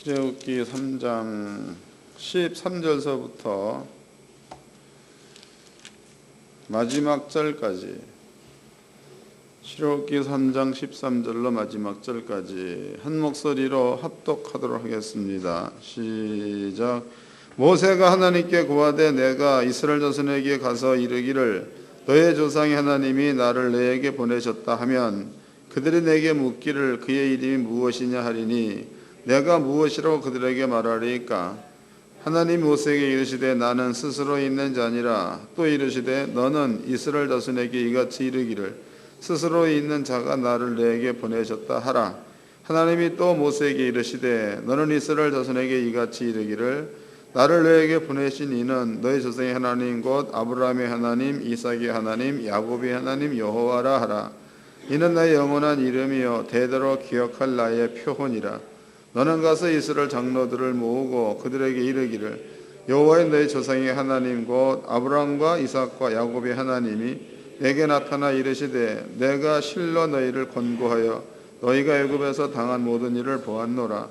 출애굽기 3장 13절서부터 마지막 절까지, 출애굽기 3장 13절로 마지막 절까지 한 목소리로 합독하도록 하겠습니다. 시작. 모세가 하나님께 구하되 내가 이스라엘 자손에게 가서 이르기를 너의 조상의 하나님이 나를 너에게 보내셨다 하면 그들이 내게 묻기를 그의 이름이 무엇이냐 하리니 내가 무엇이라고 그들에게 말하리까? 하나님 모세에게 이르시되 나는 스스로 있는 자니라. 또 이르시되 너는 이스라엘 자손에게 이같이 이르기를 스스로 있는 자가 나를 너에게 보내셨다 하라. 하나님이 또 모세에게 이르시되 너는 이스라엘 자손에게 이같이 이르기를 나를 너에게 보내신 이는 너희 조상의 하나님 곧 아브라함의 하나님, 이삭의 하나님, 야곱의 하나님 여호와라 하라. 이는 나의 영원한 이름이요 대대로 기억할 나의 표본이라. 너는 가서 이스라엘 장로들을 모으고 그들에게 이르기를 여호와의 너희 조상의 하나님 곧 아브라함과 이삭과 야곱의 하나님이 내게 나타나 이르시되 내가 실로 너희를 권고하여 너희가 애굽에서 당한 모든 일을 보았노라.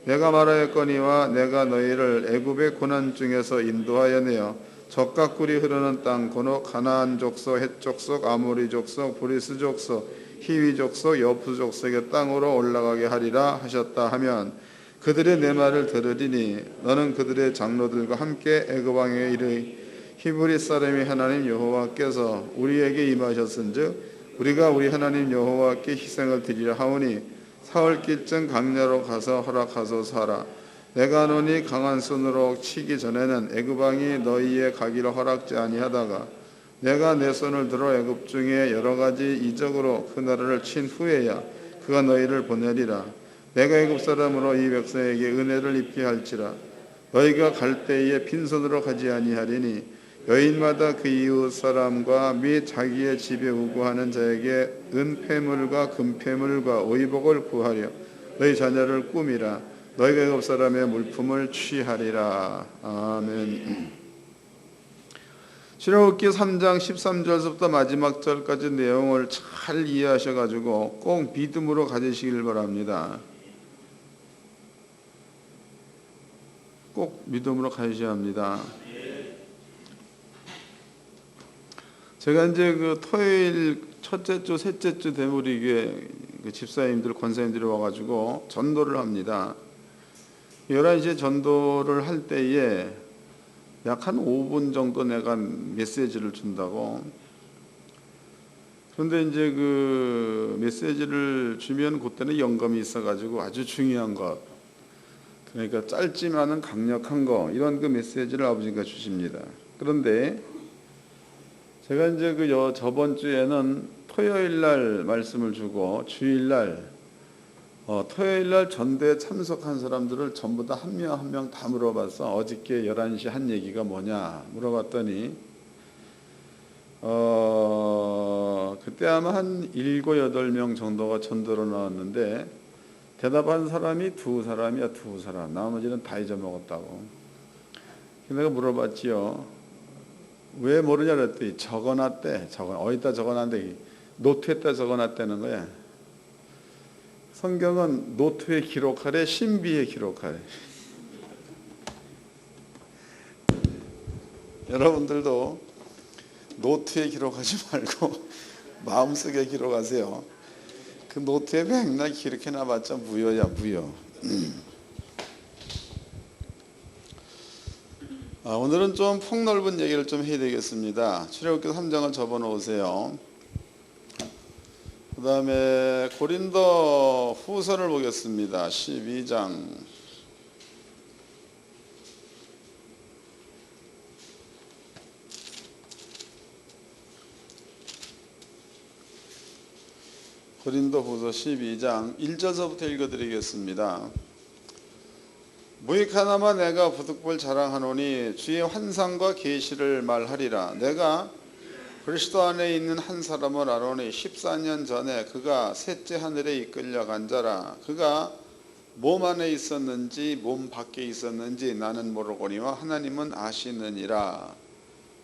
내가 말하였거니와 내가 너희를 애굽의 고난 중에서 인도하여 내어 젖과 꿀이 흐르는 땅 곧 가나안 족속, 헷 족속, 아모리 족속, 브리스 족속, 히위 족속, 여푸 족속의 땅으로 올라가게 하리라 하셨다 하면 그들이 내 말을 들으리니 너는 그들의 장로들과 함께 애굽 왕에게 이르기 히브리 사람의 하나님 여호와께서 우리에게 임하셨은즉 우리가 우리 하나님 여호와께 희생을 드리라 하오니 사흘길쯤 강야로 가서 허락하소서 하라. 내가 하노니 강한 손으로 치기 전에는 애굽 왕이 너희에 가기를 허락지 아니하다가 내가 내 손을 들어 애굽 중에 여러 가지 이적으로 그 나라를 친 후에야 그가 너희를 보내리라. 내가 애굽 사람으로 이 백성에게 은혜를 입게 할지라. 너희가 갈 때에 빈손으로 가지 아니하리니 여인마다 그 이웃 사람과 및 자기의 집에 우고하는 자에게 은폐물과 금폐물과 의복을 구하려 너희 자녀를 꾸미라. 너희가 애굽 사람의 물품을 취하리라. 아멘. 출애굽기 3장 13절부터 마지막 절까지 내용을 잘 이해하셔가지고 꼭 믿음으로 가지시길 바랍니다. 꼭 믿음으로 가셔야 합니다. 제가 이제 그 토요일 첫째 주, 셋째 주 되면 우리 교회 그 집사님들, 권사님들이 와가지고 전도를 합니다. 11시에 전도를 할 때에 약 한 5분 정도 내가 메시지를 준다고. 그런데 이제 그 메시지를 주면 그때는 영감이 있어가지고 아주 중요한 것, 그러니까 짧지만은 강력한 거, 이런 그 메시지를 아버지가 주십니다. 그런데 제가 이제 그 저번 주에는 토요일 날 말씀을 주고 주일 날 토요일 날 전도에 참석한 사람들을 전부 다 한 명 한 명 다 물어봐서 어저께 11시 한 얘기가 뭐냐 물어봤더니 그때 아마 한 7, 8명 정도가 전도로 나왔는데 대답한 사람이 두 사람이야. 나머지는 다 잊어먹었다고. 내가 물어봤지요. 왜 모르냐 그랬더니 적어놨대. 어디다 적어놨는데 노트에다 적어놨다는 거야. 성경은 노트에 기록하래, 신비에 기록하래. 여러분들도 노트에 기록하지 말고 마음속에 기록하세요. 그 노트에 맨날 기록해놔봤자 무효야, 무효. 오늘은 좀 폭넓은 얘기를 좀 해야 되겠습니다. 출애굽기 3장을 접어놓으세요. 그 다음에 고린도 후서를 보겠습니다. 12장. 고린도 후서 12장 1절서부터 읽어드리겠습니다. 무익하나마 내가 부득불 자랑하노니 주의 환상과 계시를 말하리라. 내가 그리스도 안에 있는 한 사람을 알아오니 14년 전에 그가 셋째 하늘에 이끌려간 자라. 그가 몸 안에 있었는지 몸 밖에 있었는지 나는 모르거니와 하나님은 아시느니라.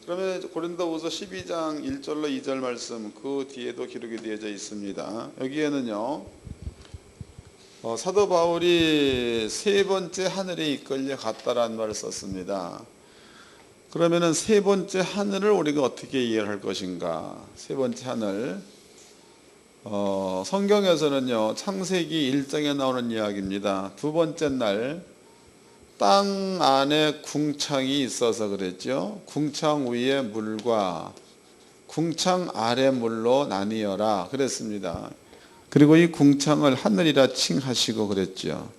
그러면 고린도후서 12장 1절로 2절 말씀 그 뒤에도 기록이 되어져 있습니다. 여기에는요 사도 바울이 세 번째 하늘에 이끌려 갔다라는 말을 썼습니다. 그러면은 세 번째 하늘을 우리가 어떻게 이해할 것인가? 세 번째 하늘. 성경에서는요, 창세기 1장에 나오는 이야기입니다. 두 번째 날, 땅 안에 궁창이 있어서 그랬죠. 궁창 위에 물과 궁창 아래 물로 나뉘어라 그랬습니다. 그리고 이 궁창을 하늘이라 칭하시고 그랬죠.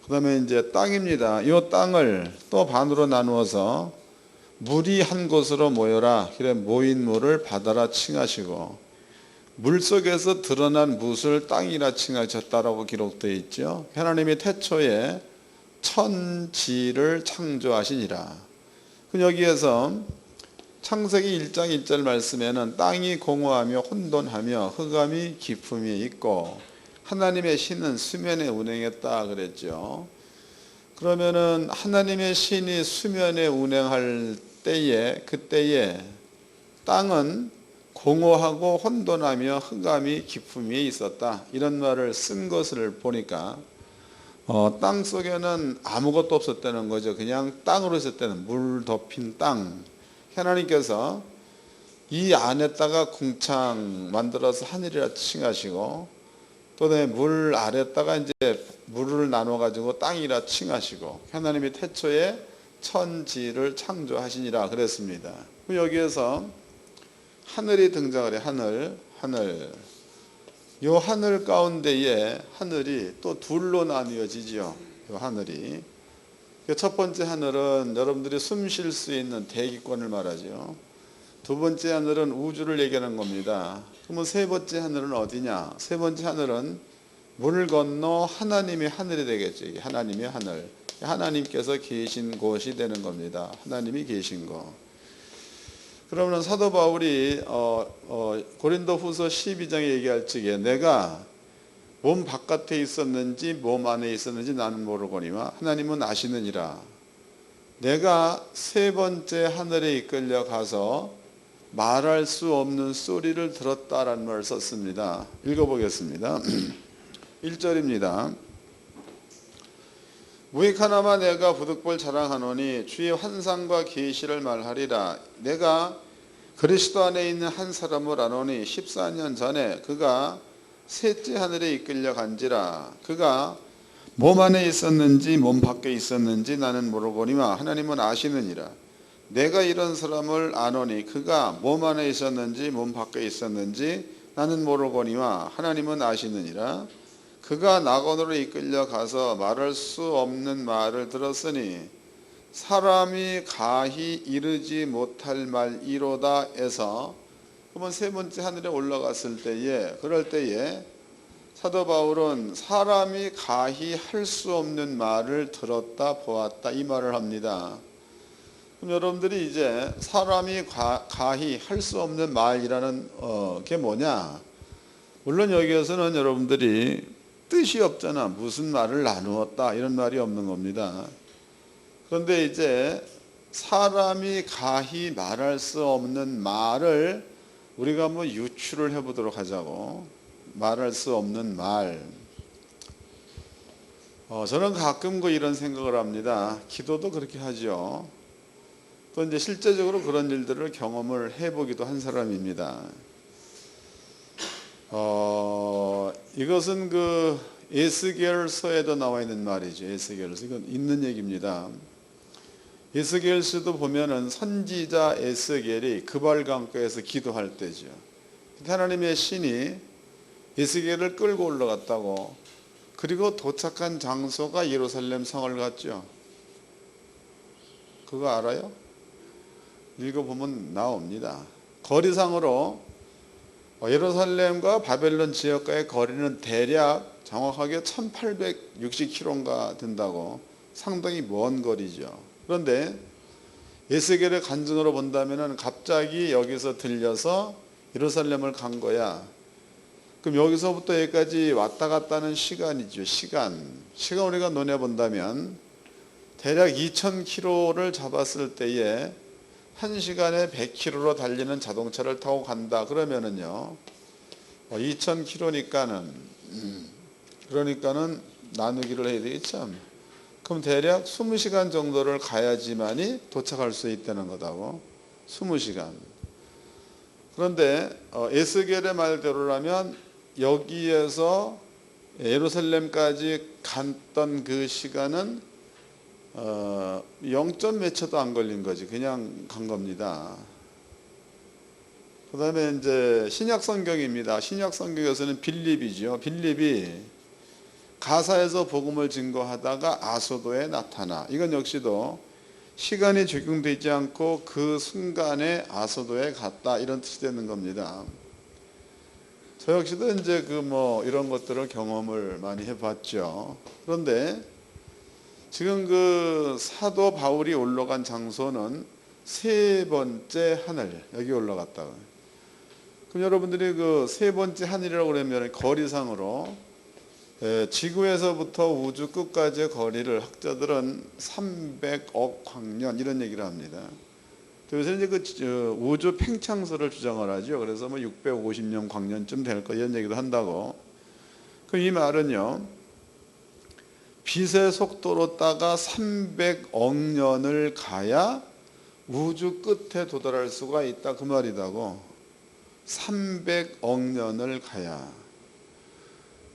그 다음에 이제 땅입니다. 이 땅을 또 반으로 나누어서 물이 한 곳으로 모여라. 그래 모인 물을 바다라 칭하시고 물 속에서 드러난 무술 땅이라 칭하셨다라고 기록되어 있죠. 하나님이 태초에 천지를 창조하시니라. 여기에서 창세기 1장 1절 말씀에는 땅이 공허하며 혼돈하며 흑암이 깊음이 있고 하나님의 신은 수면에 운행했다 그랬죠. 그러면은 하나님의 신이 수면에 운행할 때에 그때에 땅은 공허하고 혼돈하며 흑암이 깊음이 있었다 이런 말을 쓴 것을 보니까 땅 속에는 아무것도 없었다는 거죠. 그냥 땅으로 있을 때는 물 덮인 땅. 하나님께서 이 안에다가 궁창 만들어서 하늘이라 칭하시고 또 물 아래다가 이제 물을 나눠 가지고 땅이라 칭하시고 하나님이 태초에 천지를 창조하시니라 그랬습니다. 여기에서 하늘이 등장을 해. 하늘. 이 하늘 가운데에 하늘이 또 둘로 나뉘어지죠. 이 하늘이. 첫 번째 하늘은 여러분들이 숨 쉴 수 있는 대기권을 말하죠. 두 번째 하늘은 우주를 얘기하는 겁니다. 그러면 세 번째 하늘은 어디냐? 세 번째 하늘은 물 건너 하나님의 하늘이 되겠죠. 하나님의 하늘. 하나님께서 계신 곳이 되는 겁니다. 하나님이 계신 곳. 그러면 사도 바울이 고린도후서 12장에 얘기할 적에 내가 몸 바깥에 있었는지 몸 안에 있었는지 나는 모르거니와 하나님은 아시느니라. 내가 세 번째 하늘에 이끌려 가서 말할 수 없는 소리를 들었다라는 말을 썼습니다. 읽어보겠습니다. 1절입니다. 무익하나마 내가 부득불 자랑하노니 주의 환상과 계시를 말하리라. 내가 그리스도 안에 있는 한 사람을 아노니 14년 전에 그가 셋째 하늘에 이끌려 간지라. 그가 몸 안에 있었는지 몸 밖에 있었는지 나는 모르거니와 하나님은 아시느니라. 내가 이런 사람을 아노니 그가 몸 안에 있었는지 몸 밖에 있었는지 나는 모르거니와 하나님은 아시느니라. 그가 낙원으로 이끌려 가서 말할 수 없는 말을 들었으니 사람이 가히 이르지 못할 말이로다 해서 그러면 세 번째 하늘에 올라갔을 때에 그럴 때에 사도 바울은 사람이 가히 할 수 없는 말을 들었다 보았다 이 말을 합니다. 그럼 여러분들이 이제 사람이 가히 할 수 없는 말이라는 게 뭐냐? 물론 여기에서는 여러분들이 뜻이 없잖아. 무슨 말을 나누었다 이런 말이 없는 겁니다. 그런데 이제 사람이 가히 말할 수 없는 말을 우리가 한번 유추를 해보도록 하자고. 말할 수 없는 말. 저는 가끔 이런 생각을 합니다. 기도도 그렇게 하죠. 또 이제 실제적으로 그런 일들을 경험을 해보기도 한 사람입니다. 이것은 그 에스겔서에도 나와 있는 말이죠. 에스겔서 이건 있는 얘기입니다. 에스겔서도 보면은 선지자 에스겔이 그발강가에서 기도할 때죠. 하나님의 신이 에스겔을 끌고 올라갔다고. 그리고 도착한 장소가 예루살렘 성을 갔죠. 그거 알아요? 읽어보면 나옵니다. 거리상으로 예루살렘과 바벨론 지역과의 거리는 대략 정확하게 1860km가 된다고. 상당히 먼 거리죠. 그런데 에스겔의 간증으로 본다면 갑자기 여기서 들려서 예루살렘을 간 거야. 그럼 여기서부터 여기까지 왔다 갔다 하는 시간이죠. 시간 우리가 논해 본다면 대략 2000km를 잡았을 때에 1시간에 100km로 달리는 자동차를 타고 간다 그러면은요 2000km니까는 그러니까는 나누기를 해야 되겠죠. 그럼 대략 20시간 정도를 가야지만이 도착할 수 있다는 거다고. 20시간. 그런데 에스겔의 말대로라면 여기에서 예루살렘까지 갔던 그 시간은 0점 몇 초도 안 걸린 거지. 그냥 간 겁니다. 그 다음에 이제 신약 성경입니다. 신약 성경에서는 빌립이죠. 빌립이 가사에서 복음을 증거하다가 아소도에 나타나. 이건 역시도 시간이 적용되지 않고 그 순간에 아소도에 갔다, 이런 뜻이 되는 겁니다. 저 역시도 이제 이런 것들을 경험을 많이 해봤죠. 그런데 지금 그 사도 바울이 올라간 장소는 세 번째 하늘, 여기 올라갔다가. 그럼 여러분들이 그 세 번째 하늘이라고 그러면 거리상으로 지구에서부터 우주 끝까지의 거리를 학자들은 300억 광년 이런 얘기를 합니다. 그래서 이제 그 우주 팽창설을 주장을 하죠. 그래서 650년 광년쯤 될 거 이런 얘기도 한다고. 그 이 말은요, 빛의 속도로 따가 300억 년을 가야 우주 끝에 도달할 수가 있다, 그 말이다고. 300억 년을 가야.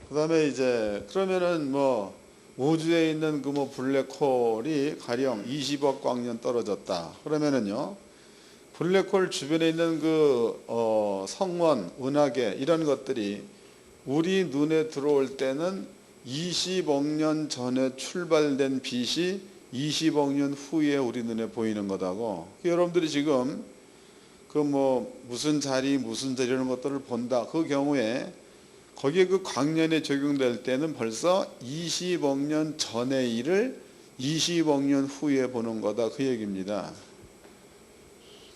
그 다음에 이제 그러면은 우주에 있는 그 블랙홀이 가령 20억 광년 떨어졌다. 그러면은요, 블랙홀 주변에 있는 그 성원, 은하계 이런 것들이 우리 눈에 들어올 때는 20억 년 전에 출발된 빛이 20억 년 후에 우리 눈에 보이는 거다고. 여러분들이 지금 무슨 자리 이런 것들을 본다. 그 경우에 거기에 그 광년에 적용될 때는 벌써 20억 년 전의 일을 20억 년 후에 보는 거다, 그 얘기입니다.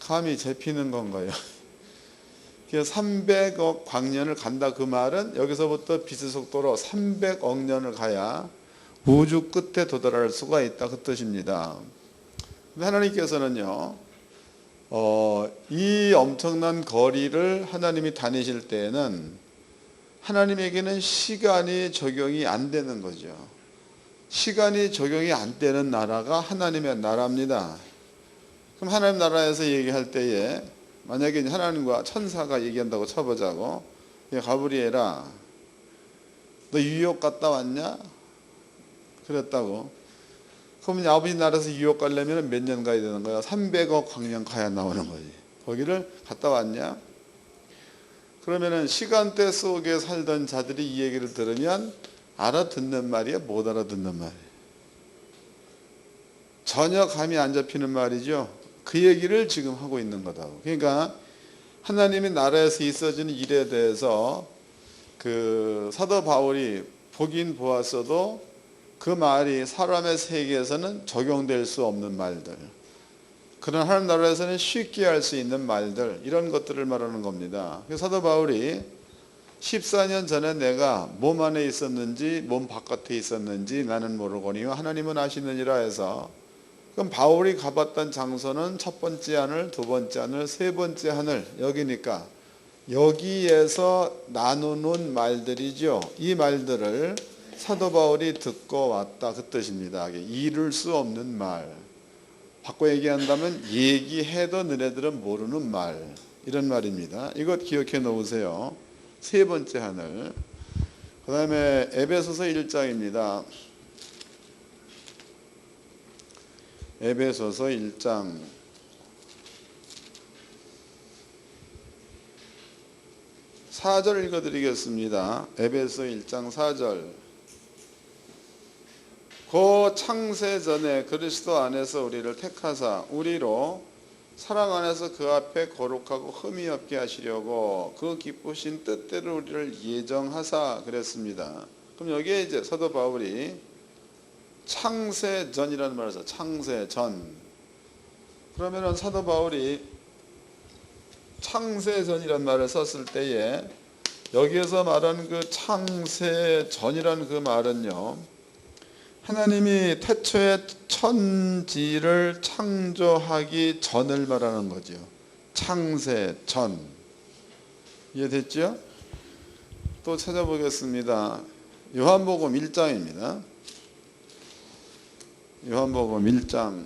감이 잡히는 건가요? 300억 광년을 간다, 그 말은 여기서부터 빛의 속도로 300억 년을 가야 우주 끝에 도달할 수가 있다, 그 뜻입니다. 하나님께서는요, 이 엄청난 거리를 하나님이 다니실 때에는 하나님에게는 시간이 적용이 안 되는 거죠. 시간이 적용이 안 되는 나라가 하나님의 나라입니다. 그럼 하나님 나라에서 얘기할 때에 만약에 하나님과 천사가 얘기한다고 쳐보자고. 야, 가브리엘아, 너 뉴욕 갔다 왔냐? 그랬다고. 그러면 아버지 나라에서 뉴욕 가려면 몇 년 가야 되는 거야? 300억 광년 가야 나오는 거지. 거기를 갔다 왔냐? 그러면은 시간대 속에 살던 자들이 이 얘기를 들으면 알아듣는 말이야, 못 알아듣는 말이야? 전혀 감이 안 잡히는 말이죠. 그 얘기를 지금 하고 있는 거다. 그러니까 하나님의 나라에서 있어지는 일에 대해서 그 사도 바울이 보긴 보았어도 그 말이 사람의 세계에서는 적용될 수 없는 말들, 그런 하나님 나라에서는 쉽게 할 수 있는 말들, 이런 것들을 말하는 겁니다. 그래서 사도 바울이 14년 전에 내가 몸 안에 있었는지 몸 바깥에 있었는지 나는 모르거니와 하나님은 아시느니라 해서, 그럼 바울이 가봤던 장소는 첫 번째 하늘, 두 번째 하늘, 세 번째 하늘, 여기니까 여기에서 나누는 말들이죠. 이 말들을 사도 바울이 듣고 왔다, 그 뜻입니다. 이룰 수 없는 말, 바꿔 얘기한다면 얘기해도 너네들은 모르는 말, 이런 말입니다. 이것 기억해 놓으세요. 세 번째 하늘. 그 다음에 에베소서 1장입니다. 에베소서 1장 4절 읽어드리겠습니다. 에베소 1장 4절. 그 창세 전에 그리스도 안에서 우리를 택하사 우리로 사랑 안에서 그 앞에 거룩하고 흠이 없게 하시려고 그 기쁘신 뜻대로 우리를 예정하사 그랬습니다. 그럼 여기에 이제 사도 바울이 창세 전이라는 말을 써요. 창세 전. 그러면은 사도 바울이 창세 전이라는 말을 썼을 때에 여기에서 말하는 그 창세 전이라는 그 말은요, 하나님이 태초에 천지를 창조하기 전을 말하는 거죠. 창세 전. 이해됐죠? 또 찾아보겠습니다. 요한복음 1장입니다. 요한복음 1장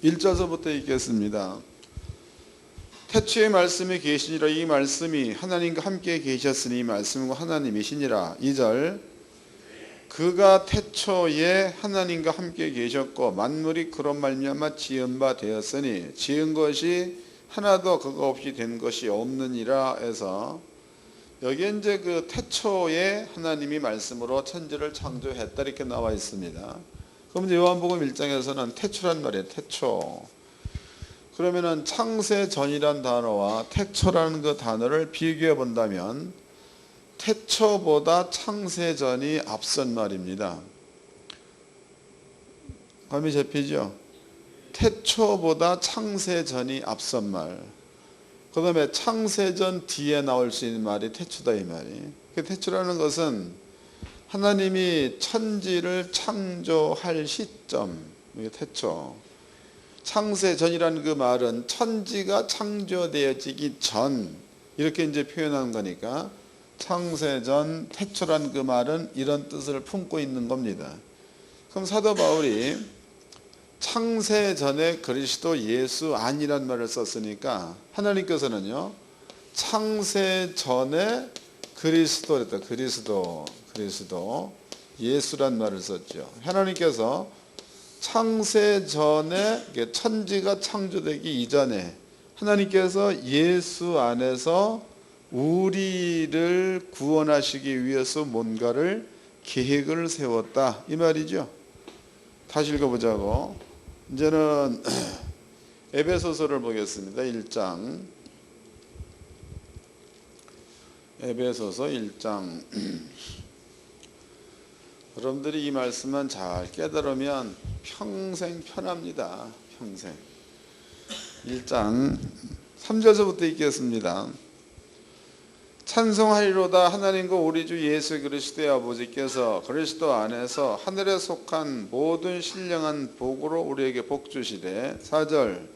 1절서부터 읽겠습니다. 태초에 말씀이 계시니라. 이 말씀이 하나님과 함께 계셨으니 이 말씀과 하나님이시니라. 2절 그가 태초에 하나님과 함께 계셨고 만물이 그로 말미암아 지은 바 되었으니 지은 것이 하나도 그가 없이 된 것이 없느니라 해서 여기에 이제 그 태초에 하나님이 말씀으로 천지를 창조했다 이렇게 나와 있습니다. 그럼 이제 요한복음 1장에서는 태초란 말이에요. 태초. 그러면은 창세 전이란 단어와 태초라는 그 단어를 비교해 본다면 태초보다 창세 전이 앞선 말입니다. 감이 잡히죠? 태초보다 창세 전이 앞선 말. 그 다음에 창세전 뒤에 나올 수 있는 말이 태초다 이 말이. 태초라는 것은 하나님이 천지를 창조할 시점, 이게 태초. 창세전이라는 그 말은 천지가 창조되어지기 전 이렇게 이제 표현하는 거니까 창세전 태초라는 그 말은 이런 뜻을 품고 있는 겁니다. 그럼 사도 바울이 창세전에 그리스도 예수 안이란 말을 썼으니까 하나님께서는요 창세전에 그리스도랬다. 그리스도 예수란 말을 썼죠. 하나님께서 창세전에 천지가 창조되기 이전에 하나님께서 예수 안에서 우리를 구원하시기 위해서 뭔가를 계획을 세웠다 이 말이죠. 다시 읽어보자고. 이제는 에베소서를 보겠습니다. 1장 에베소서 1장 여러분들이 이 말씀만 잘 깨달으면 평생 편합니다. 평생. 1장 3절서부터 읽겠습니다. 찬송하리로다 하나님과 우리 주 예수 그리스도의 아버지께서 그리스도 안에서 하늘에 속한 모든 신령한 복으로 우리에게 복 주시되 4절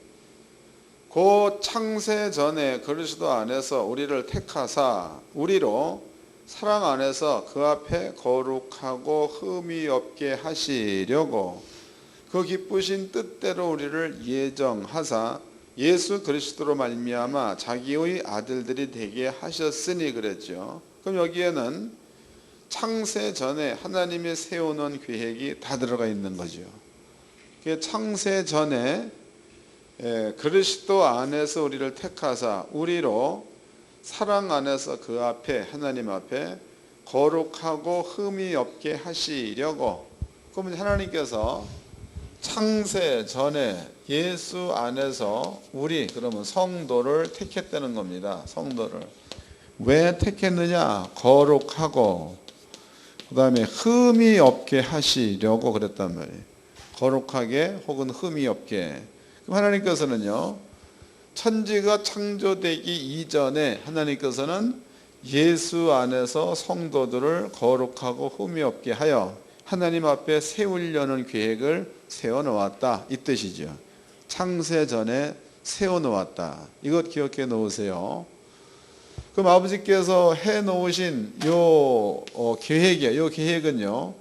곧 창세 전에 그리스도 안에서 우리를 택하사 우리로 사랑 안에서 그 앞에 거룩하고 흠이 없게 하시려고 그 기쁘신 뜻대로 우리를 예정하사 예수 그리스도로 말미암아 자기의 아들들이 되게 하셨으니 그랬죠. 그럼 여기에는 창세 전에 하나님이 세워놓은 계획이 다 들어가 있는 거죠. 창세 전에 그리스도 안에서 우리를 택하사 우리로 사랑 안에서 그 앞에 하나님 앞에 거룩하고 흠이 없게 하시려고. 그러면 하나님께서 창세 전에 예수 안에서 우리 그러면 성도를 택했다는 겁니다. 성도를 왜 택했느냐? 거룩하고 그 다음에 흠이 없게 하시려고 그랬단 말이에요. 거룩하게 혹은 흠이 없게. 그럼 하나님께서는요 천지가 창조되기 이전에 하나님께서는 예수 안에서 성도들을 거룩하고 흠이 없게 하여 하나님 앞에 세우려는 계획을 세워놓았다 이 뜻이죠. 창세 전에 세워놓았다. 이것 기억해 놓으세요. 그럼 아버지께서 해놓으신 요 계획이에요. 요 계획은요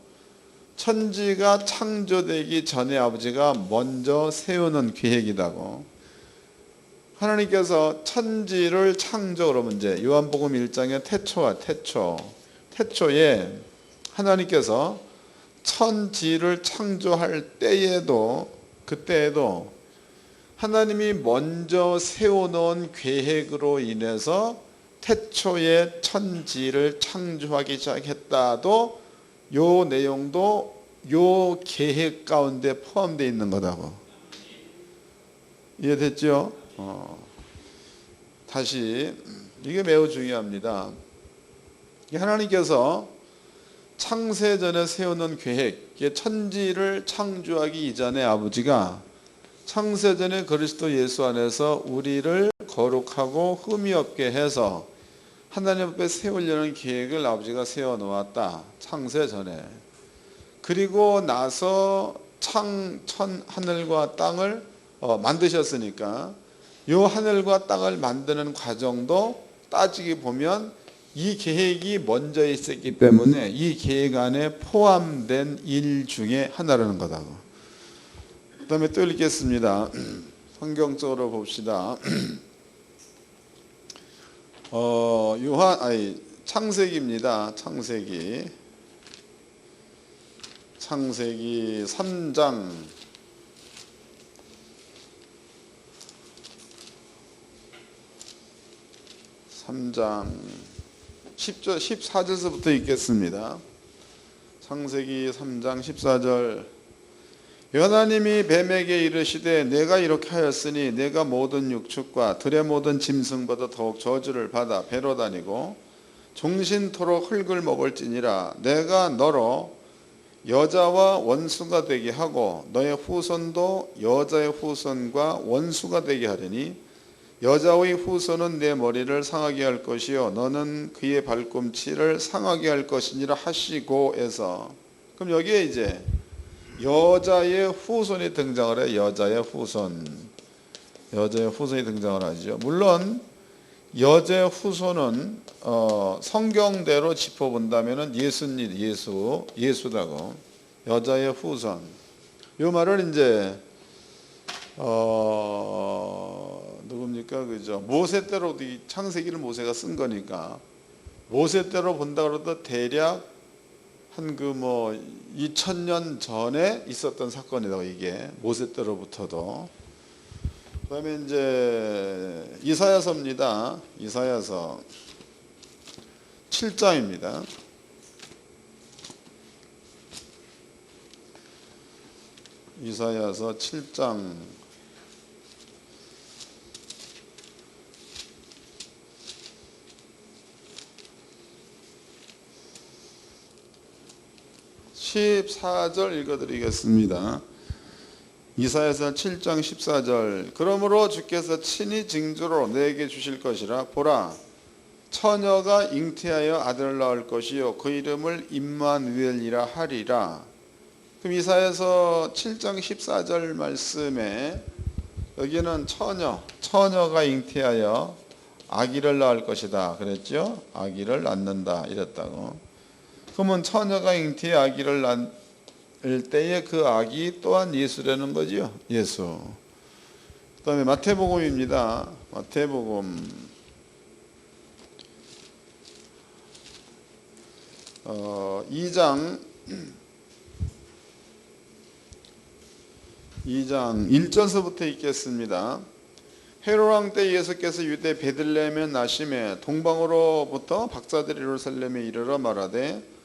천지가 창조되기 전에 아버지가 먼저 세우는 계획이라고. 하나님께서 천지를 창조 그러면 이제 요한복음 1장의 태초에 하나님께서 천지를 창조할 때에도 그때에도 하나님이 먼저 세워놓은 계획으로 인해서 태초에 천지를 창조하기 시작했다도 요 내용도 요 계획 가운데 포함되어 있는 거다고. 이해됐죠? 다시 이게 매우 중요합니다. 하나님께서 창세전에 세우는 계획, 천지를 창조하기 이전에 아버지가 창세전에 그리스도 예수 안에서 우리를 거룩하고 흠이 없게 해서 하나님 앞에 세우려는 계획을 아버지가 세워놓았다. 창세전에. 그리고 나서 하늘과 땅을 만드셨으니까 이 하늘과 땅을 만드는 과정도 따지기 보면 이 계획이 먼저 있었기 때문에 이 계획 안에 포함된 일 중에 하나라는 거다고. 그 다음에 또 읽겠습니다. 성경적으로 봅시다. 창세기입니다. 창세기 3장 14절서부터 읽겠습니다. 창세기 3장 14절. 하나님이 뱀에게 이르시되 내가 이렇게 하였으니 내가 모든 육축과 들의 모든 짐승보다 더욱 저주를 받아 배로 다니고 종신토록 흙을 먹을지니라. 내가 너로 여자와 원수가 되게 하고 너의 후손도 여자의 후손과 원수가 되게 하리니 여자의 후손은 내 머리를 상하게 할 것이요 너는 그의 발꿈치를 상하게 할 것이니라 하시고 해서, 그럼 여기에 이제 여자의 후손이 등장을 해요. 여자의 후손이 등장을 하죠. 물론 여자의 후손은 성경대로 짚어본다면 예수다고. 여자의 후손, 이 말을 이제 누굽니까? 그죠? 모세 때로 창세기를 모세가 쓴 거니까 모세 때로 본다 그러도 대략 한 2000년 전에 있었던 사건이라고, 이게 모세 때로부터도. 그다음에 이제 이사야서입니다. 이사야서 7장입니다. 이사야서 7장 14절 읽어드리겠습니다. 이사야서 7장 14절. 그러므로 주께서 친히 징조로 내게 주실 것이라. 보라, 처녀가 잉태하여 아들을 낳을 것이요 그 이름을 임마누엘이라 하리라. 그럼 이사야서 7장 14절 말씀에 여기는 처녀가 잉태하여 아기를 낳을 것이다 그랬죠. 아기를 낳는다 이랬다고. 그러면 처녀가 잉태해 아기를 낳을 때에 그 아기 또한 예수라는 거죠. 예수. 그 다음에 마태복음입니다. 마태복음 2장 1절서부터 읽겠습니다. 헤롯 왕 때 예수께서 유대 베들레헴에 나심에 동방으로부터 박사들이 예루살렘에 이르러 말하되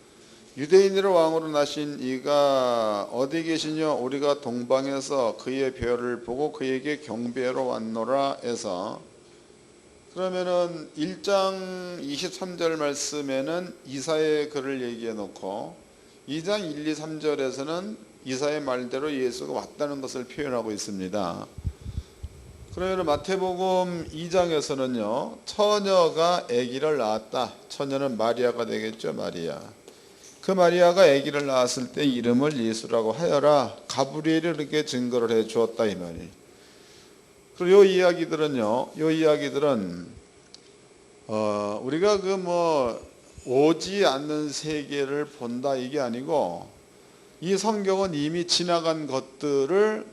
유대인으로 왕으로 나신 이가 어디 계시냐? 우리가 동방에서 그의 별을 보고 그에게 경배하러 왔노라 해서, 그러면은 1장 23절 말씀에는 이사야의 글을 얘기해 놓고 2장 1, 2, 3절에서는 이사야의 말대로 예수가 왔다는 것을 표현하고 있습니다. 그러면 마태복음 2장에서는요 처녀가 아기를 낳았다. 처녀는 마리아가 되겠죠. 마리아. 그 마리아가 아기를 낳았을 때 이름을 예수라고 하여라. 가브리엘이 그렇게 증거를 해 주었다 이 말이. 그리고 이 이야기들은 우리가 오지 않는 세계를 본다 이게 아니고, 이 성경은 이미 지나간 것들을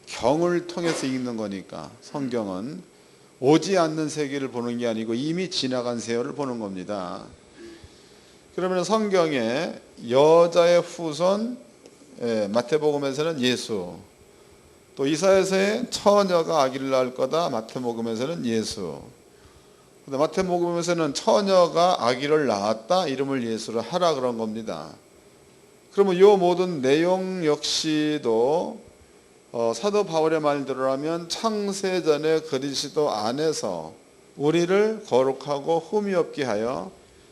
경을 통해서 읽는 거니까, 성경은 오지 않는 세계를 보는 게 아니고 이미 지나간 세월을 보는 겁니다. 그러면 성경에 여자의 후손, 마태복음에서는 예수, 또 이사야서에 처녀가 아기를 낳을 거다, 마태복음에서는 예수, 마태복음에서는 처녀가 아기를 낳았다, 이름을 예수로 하라 그런 겁니다. 그러면 이 모든 내용 역시도 사도 바울의 말대로라면 창세전에 그리스도 안에서 우리를 거룩하고 흠이 없게 하여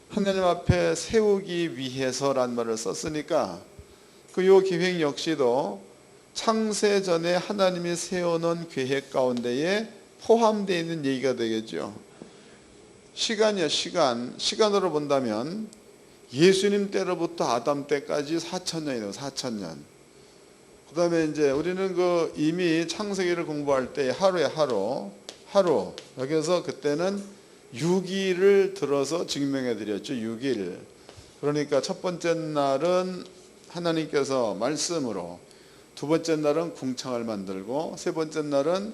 하나님 앞에 세우기 위해서란 말을 썼으니까 요 계획 역시도 창세전에 하나님이 세워놓은 계획 가운데에 포함되어 있는 얘기가 되겠죠. 시간으로 본다면 예수님 때로부터 아담 때까지 4,000년이에요. 4,000년. 그 다음에 이제 우리는 이미 창세기를 공부할 때 하루 여기서 그때는 6일을 들어서 증명해 드렸죠. 6일. 그러니까 첫 번째 날은 하나님께서 말씀으로, 두 번째 날은 궁창을 만들고, 세 번째 날은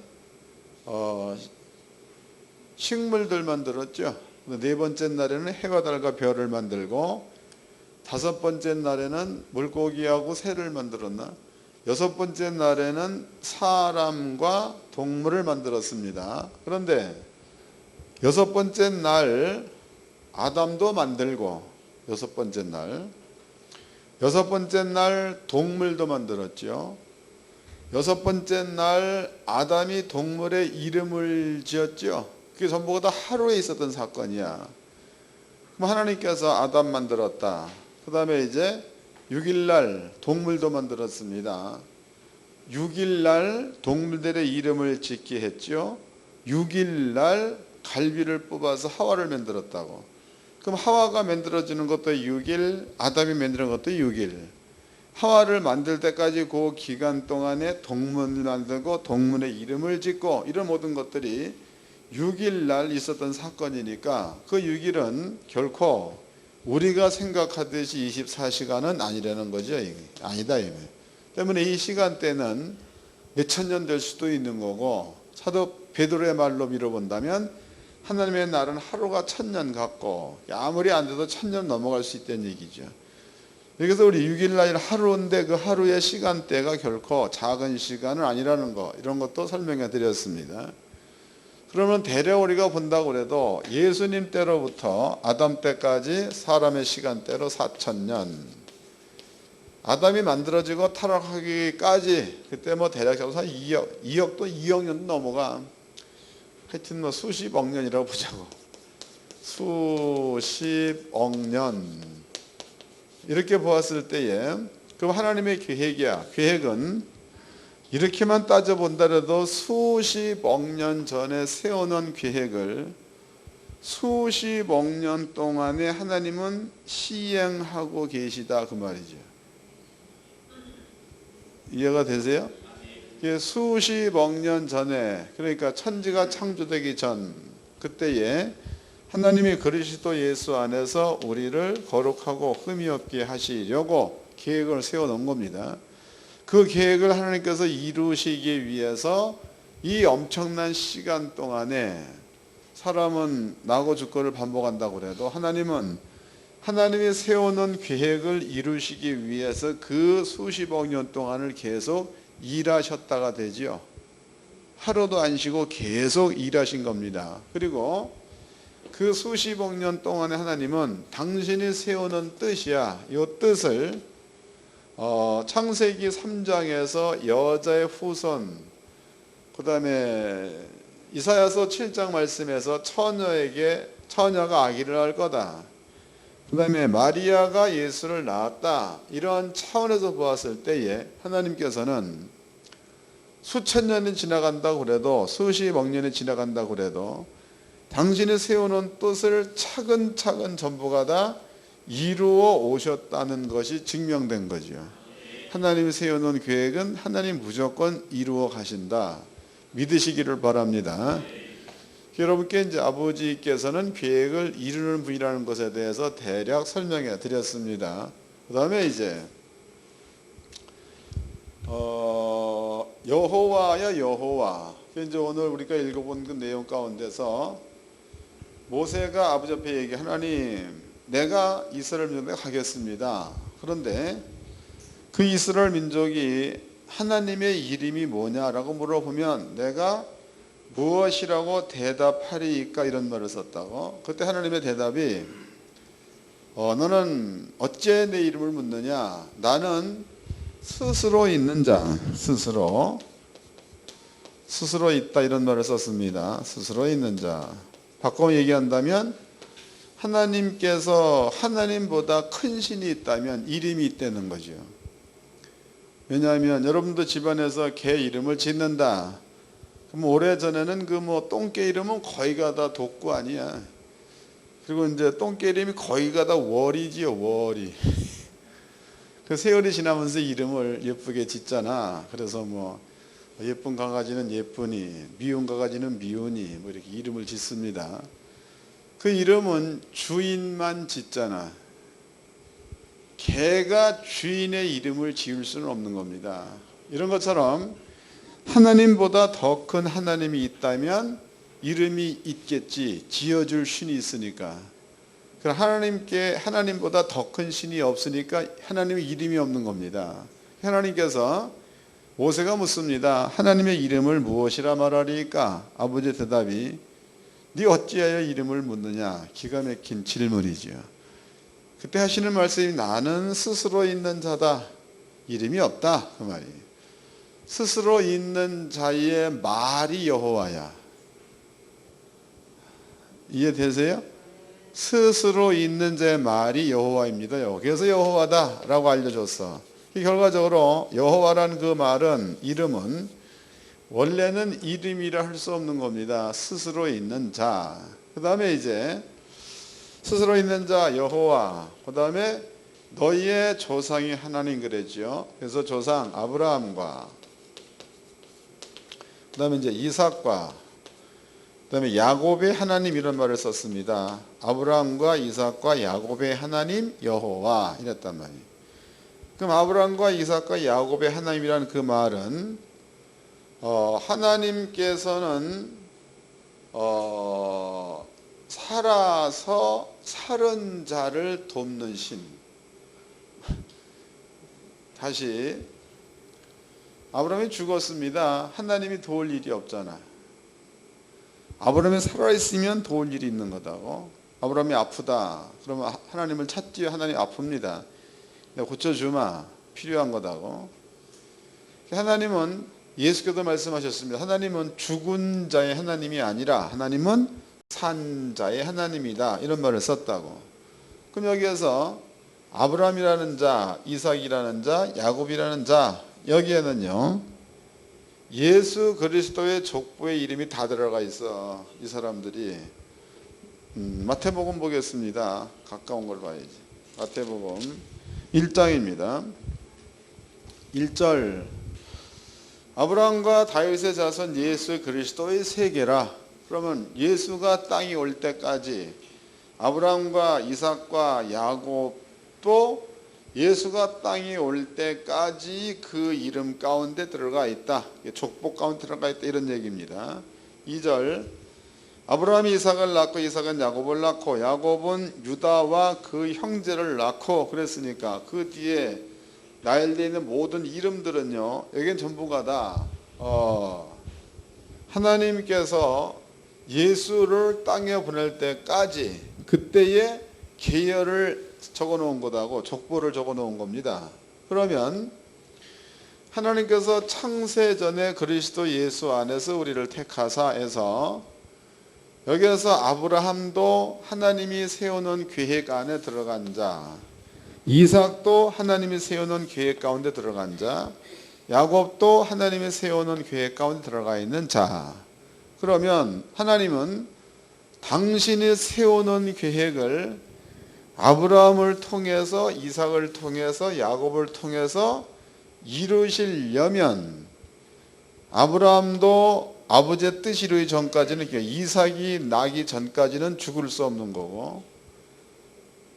식물들 만들었죠. 네 번째 날에는 해와 달과 별을 만들고, 다섯 번째 날에는 물고기하고 새를 만들었나? 여섯 번째 날에는 사람과 동물을 만들었습니다. 그런데 여섯 번째 날 아담도 만들고, 여섯 번째 날 동물도 만들었죠. 여섯 번째 날 아담이 동물의 이름을 지었죠. 그게 전부가 다 하루에 있었던 사건이야. 그럼 하나님께서 아담 만들었다. 그 다음에 이제 6일날 동물도 만들었습니다. 6일날 동물들의 이름을 짓게 했죠. 6일날 갈비를 뽑아서 하와를 만들었다고. 그럼 하와가 만들어지는 것도 6일, 아담이 만드는 것도 6일. 하와를 만들 때까지 그 기간 동안에 동물을 만들고 동물의 이름을 짓고, 이런 모든 것들이 6일날 있었던 사건이니까 그 6일은 결코 우리가 생각하듯이 24시간은 아니라는 거죠. 아니다. 때문에 이 시간대는 몇천 년 될 수도 있는 거고, 사도 베드로의 말로 미뤄본다면 하나님의 날은 하루가 1000년 같고, 아무리 안 돼도 1000년 넘어갈 수 있다는 얘기죠. 그래서 우리 6일날 하루인데 그 하루의 시간대가 결코 작은 시간은 아니라는 거, 이런 것도 설명해 드렸습니다. 그러면 대략 우리가 본다고 해도 예수님 때로부터 아담 때까지 사람의 시간대로 4000년, 아담이 만들어지고 타락하기까지 그때 뭐 대략 잡아서 2억도 2억 년도 넘어가. 하여튼 뭐 수십억 년이라고 보자고. 수십억 년. 이렇게 보았을 때에 그럼 하나님의 계획이야. 계획은 이렇게만 따져본다라도 수십억 년 전에 세워놓은 계획을 수십억 년 동안에 하나님은 시행하고 계시다, 그 말이죠. 이해가 되세요? 수십억 년 전에, 그러니까 천지가 창조되기 전 그때에 하나님이 그리스도 예수 안에서 우리를 거룩하고 흠이 없게 하시려고 계획을 세워놓은 겁니다. 그 계획을 하나님께서 이루시기 위해서 이 엄청난 시간 동안에, 사람은 나고 죽고를 반복한다고 해도 하나님은 하나님이 세워놓은 계획을 이루시기 위해서 그 수십억 년 동안을 계속 일하셨다가 되지요. 하루도 안 쉬고 계속 일하신 겁니다. 그리고 그 수십억 년 동안에 하나님은 당신이 세워놓은 뜻이야. 이 뜻을 창세기 3장에서 여자의 후손, 그 다음에 이사야서 7장 말씀에서 처녀가 아기를 낳을 거다, 그 다음에 마리아가 예수를 낳았다, 이런 차원에서 보았을 때에 하나님께서는 수천 년이 지나간다고 그래도, 수십억 년이 지나간다고 그래도 당신이 세워놓은 뜻을 차근차근 전부가 다 이루어 오셨다는 것이 증명된 거죠. 하나님이 세워놓은 계획은 하나님 무조건 이루어 가신다, 믿으시기를 바랍니다. 여러분께 이제 아버지께서는 계획을 이루는 분이라는 것에 대해서 대략 설명해 드렸습니다. 그 다음에 이제 여호와야 여호와, 이제 오늘 우리가 읽어본 그 내용 가운데서 모세가 아버지 앞에 얘기, 하나님 내가 이스라엘 민족에 가겠습니다. 그런데 그 이스라엘 민족이 하나님의 이름이 뭐냐라고 물어보면 내가 무엇이라고 대답하리이까, 이런 말을 썼다고. 그때 하나님의 대답이 너는 어째 내 이름을 묻느냐, 나는 스스로 있는 자, 스스로 있다, 이런 말을 썼습니다. 스스로 있는 자. 바꿔 얘기한다면 하나님께서 하나님보다 큰 신이 있다면 이름이 있다는 거죠. 왜냐하면 여러분도 집안에서 개 이름을 짓는다. 그럼 오래전에는 그 똥개 이름은 거의가 다 독구 아니야. 그리고 이제 똥개 이름이 거의가 다 월이지요, 월이. 그 세월이 지나면서 이름을 예쁘게 짓잖아. 그래서 예쁜 강아지는 예쁘니, 미운 강아지는 미우니, 이렇게 이름을 짓습니다. 그 이름은 주인만 짓잖아. 개가 주인의 이름을 지을 수는 없는 겁니다. 이런 것처럼 하나님보다 더 큰 하나님이 있다면 이름이 있겠지. 지어줄 신이 있으니까. 그럼 하나님보다 더 큰 신이 없으니까 하나님의 이름이 없는 겁니다. 하나님께서 모세가 묻습니다. 하나님의 이름을 무엇이라 말하리까? 아버지의 대답이 네 어찌하여 이름을 묻느냐? 기가 막힌 질문이죠. 그때 하시는 말씀이 나는 스스로 있는 자다. 이름이 없다. 그 말이에요. 스스로 있는 자의 말이 여호와야. 이해되세요? 스스로 있는 자의 말이 여호와입니다. 그래서 여호와다라고 알려줬어. 결과적으로 여호와라는 그 말은 이름은 원래는 이름이라 할 수 없는 겁니다. 스스로 있는 자. 그 다음에 이제 스스로 있는 자 여호와. 그 다음에 너희의 조상이 하나님 그랬죠. 그래서 조상 아브라함과 그 다음에 이제 이삭과 그 다음에 야곱의 하나님 이런 말을 썼습니다. 아브라함과 이삭과 야곱의 하나님 여호와 이랬단 말이에요. 그럼 아브라함과 이삭과 야곱의 하나님이라는 그 말은 하나님께서는 살아서 살은 자를 돕는 신. 다시 아브라함이 죽었습니다. 하나님이 도울 일이 없잖아. 아브라함이 살아있으면 도울 일이 있는 거다고. 아브라함이 아프다. 그러면 하나님을 찾지요. 하나님 아픕니다. 내가 고쳐주마. 필요한 거다고. 하나님은 예수께서 말씀하셨습니다. 하나님은 죽은 자의 하나님이 아니라 하나님은 산 자의 하나님이다. 이런 말을 썼다고. 그럼 여기에서 아브라함이라는 자, 이삭이라는 자, 야곱이라는 자 여기에는요 예수 그리스도의 족보의 이름이 다 들어가 있어. 이 사람들이 마태복음 보겠습니다. 가까운 걸 봐야지. 마태복음 1장입니다. 1절 아브라함과 다윗의 자손 예수 그리스도의 세계라. 그러면 예수가 땅에 올 때까지 아브라함과 이삭과 야곱도 예수가 땅에 올 때까지 그 이름 가운데 들어가 있다. 족보 가운데 들어가 있다. 이런 얘기입니다. 2절 아브라함이 이삭을 낳고 이삭은 야곱을 낳고 야곱은 유다와 그 형제를 낳고 그랬으니까 그 뒤에 나열되어 있는 모든 이름들은요 여기는 전부가 다 하나님께서 예수를 땅에 보낼 때까지 그때의 계열을 적어 놓은 거다고 족보를 적어 놓은 겁니다. 그러면 하나님께서 창세전에 그리스도 예수 안에서 우리를 택하사 해서 여기에서 아브라함도 하나님이 세워놓은 계획 안에 들어간 자, 이삭도 하나님이 세워놓은 계획 가운데 들어간 자, 야곱도 하나님이 세워놓은 계획 가운데 들어가 있는 자. 그러면 하나님은 당신이 세워놓은 계획을 아브라함을 통해서 이삭을 통해서 야곱을 통해서 이루시려면 아브라함도 아버지의 뜻이 이루기 전까지는 이삭이 나기 전까지는 죽을 수 없는 거고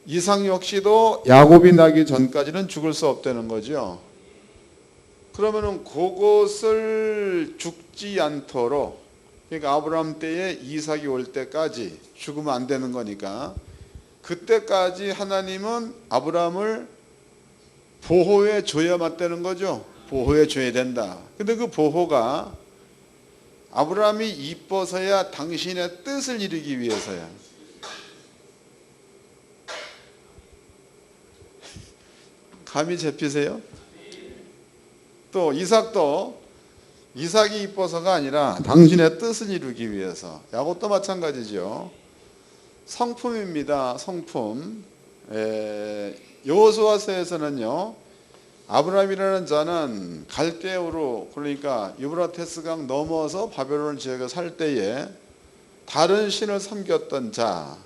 이삭 역시도 야곱이 나기 전까지는 죽을 수 없다는 거죠. 그러면은 그것을 죽지 않도록 그러니까 아브라함 때에 이삭이 올 때까지 죽으면 안 되는 거니까 그때까지 하나님은 아브라함을 보호해 줘야만 되는 거죠. 보호해 줘야 된다. 근데 그 보호가 아브라함이 이뻐서야 당신의 뜻을 이루기 위해서야. 감이 잡히세요? 또 이삭도 이삭이 이뻐서가 아니라 당신의 뜻을 이루기 위해서. 야곱도 마찬가지죠. 성품입니다. 성품. 여호수아서에서는요 아브라함이라는 자는 갈대우로 그러니까 유브라테스강 넘어서 바벨론 지역에 살 때에 다른 신을 섬겼던 자,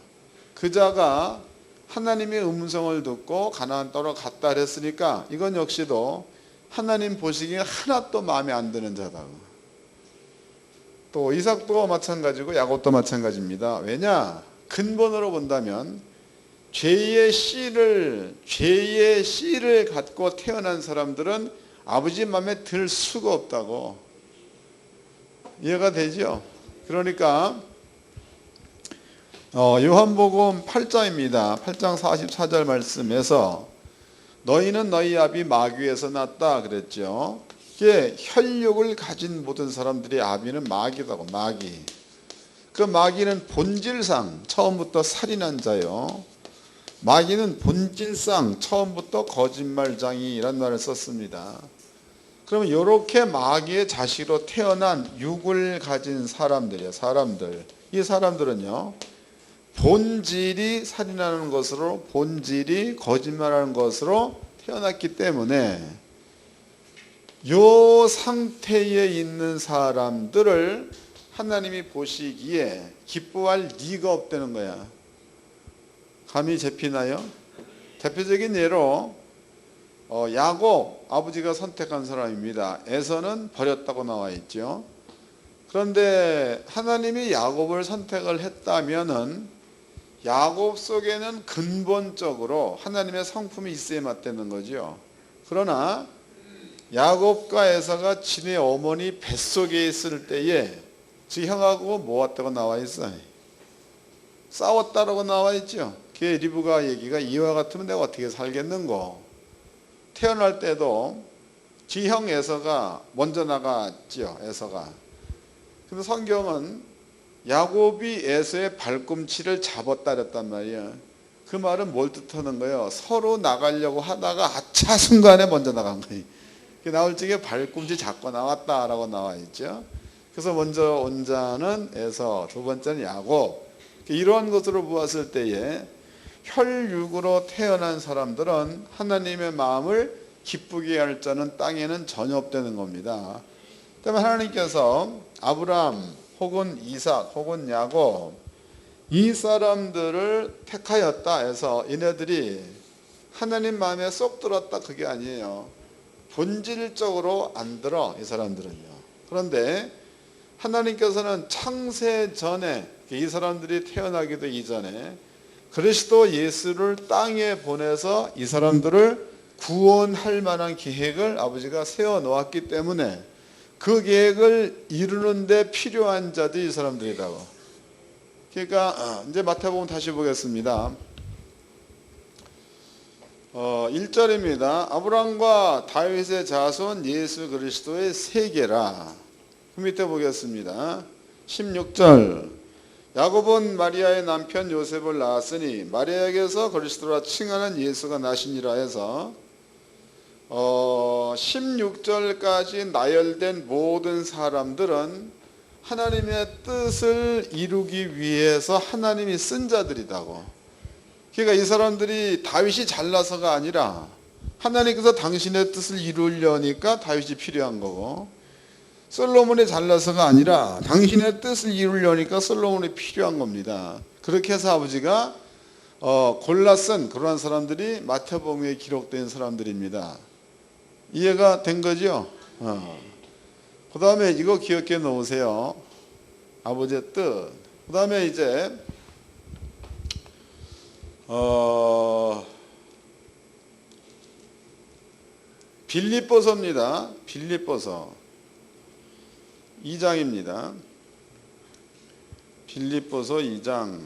그 자가 하나님의 음성을 듣고 가나안 땅으로 갔다 그랬으니까 이건 역시도 하나님 보시기에 하나도 마음에 안 드는 자다. 또 이삭도 마찬가지고 야곱도 마찬가지입니다. 왜냐? 근본으로 본다면 죄의 씨를 갖고 태어난 사람들은 아버지 마음에 들 수가 없다고. 이해가 되죠? 그러니까 요한복음 8장입니다. 8장 44절 말씀에서 너희는 너희 아비 마귀에서 났다 그랬죠. 이게 혈육을 가진 모든 사람들이 아비는 마귀다고. 마귀. 그 마귀는 본질상 처음부터 살인한 자요. 마귀는 본질상 처음부터 거짓말장이라는 말을 썼습니다. 그러면 이렇게 마귀의 자식으로 태어난 육을 가진 사람들이에요. 사람들. 이 사람들은요, 본질이 살인하는 것으로, 본질이 거짓말하는 것으로 태어났기 때문에 이 상태에 있는 사람들을 하나님이 보시기에 기뻐할 리가 없다는 거야. 감이 잡히나요? 대표적인 예로 야곱, 아버지가 선택한 사람입니다. 에서는 버렸다고 나와 있죠. 그런데 하나님이 야곱을 선택을 했다면은 야곱 속에는 근본적으로 하나님의 성품이 있어야 맞다는 거죠. 그러나 야곱과 에서가 지네 어머니 뱃속에 있을 때에 지 형하고 모았다고 나와 있어요. 싸웠다라고 나와 있죠. 그 리브가 얘기가 이와 같으면 내가 어떻게 살겠는고. 태어날 때도 지 형 에서가 먼저 나갔죠. 에서가. 근데 성경은 야곱이 에서의 발꿈치를 잡았다 그랬단 말이에요. 그 말은 뭘 뜻하는 거예요? 서로 나가려고 하다가 아차 순간에 먼저 나간 거예요. 나올 적에 발꿈치 잡고 나왔다라고 나와 있죠. 그래서 먼저 온 자는 에서, 두 번째는 야곱. 이러한 것으로 보았을 때에 혈육으로 태어난 사람들은 하나님의 마음을 기쁘게 할 자는 땅에는 전혀 없다는 겁니다. 그다음에 하나님께서 아브라함 혹은 이삭 혹은 야곱 이 사람들을 택하였다 해서 얘네들이 하나님 마음에 쏙 들었다 그게 아니에요. 본질적으로 안 들어 이 사람들은요. 그런데 하나님께서는 창세 전에 이 사람들이 태어나기도 이전에 그리스도 예수를 땅에 보내서 이 사람들을 구원할 만한 계획을 아버지가 세워놓았기 때문에 그 계획을 이루는 데 필요한 자들이 이 사람들이라고. 그러니까 이제 마태복음 다시 보겠습니다. 1절입니다. 아브라함과 다윗의 자손 예수 그리스도의 세계라. 그 밑에 보겠습니다. 16절. 야곱은 마리아의 남편 요셉을 낳았으니 마리아에게서 그리스도라 칭하는 예수가 나시니라 해서 16절까지 나열된 모든 사람들은 하나님의 뜻을 이루기 위해서 하나님이 쓴 자들이라고. 그러니까 이 사람들이 다윗이 잘나서가 아니라 하나님께서 당신의 뜻을 이루려니까 다윗이 필요한 거고, 솔로몬이 잘나서가 아니라 당신의 뜻을 이루려니까 솔로몬이 필요한 겁니다. 그렇게 해서 아버지가 골라 쓴 그러한 사람들이 마태복음에 기록된 사람들입니다. 이해가 된 거죠? 그 다음에 이거 기억해 놓으세요. 아버지의 뜻. 그 다음에 이제 빌립보서입니다. 빌립보서 2장입니다. 빌립보서 2장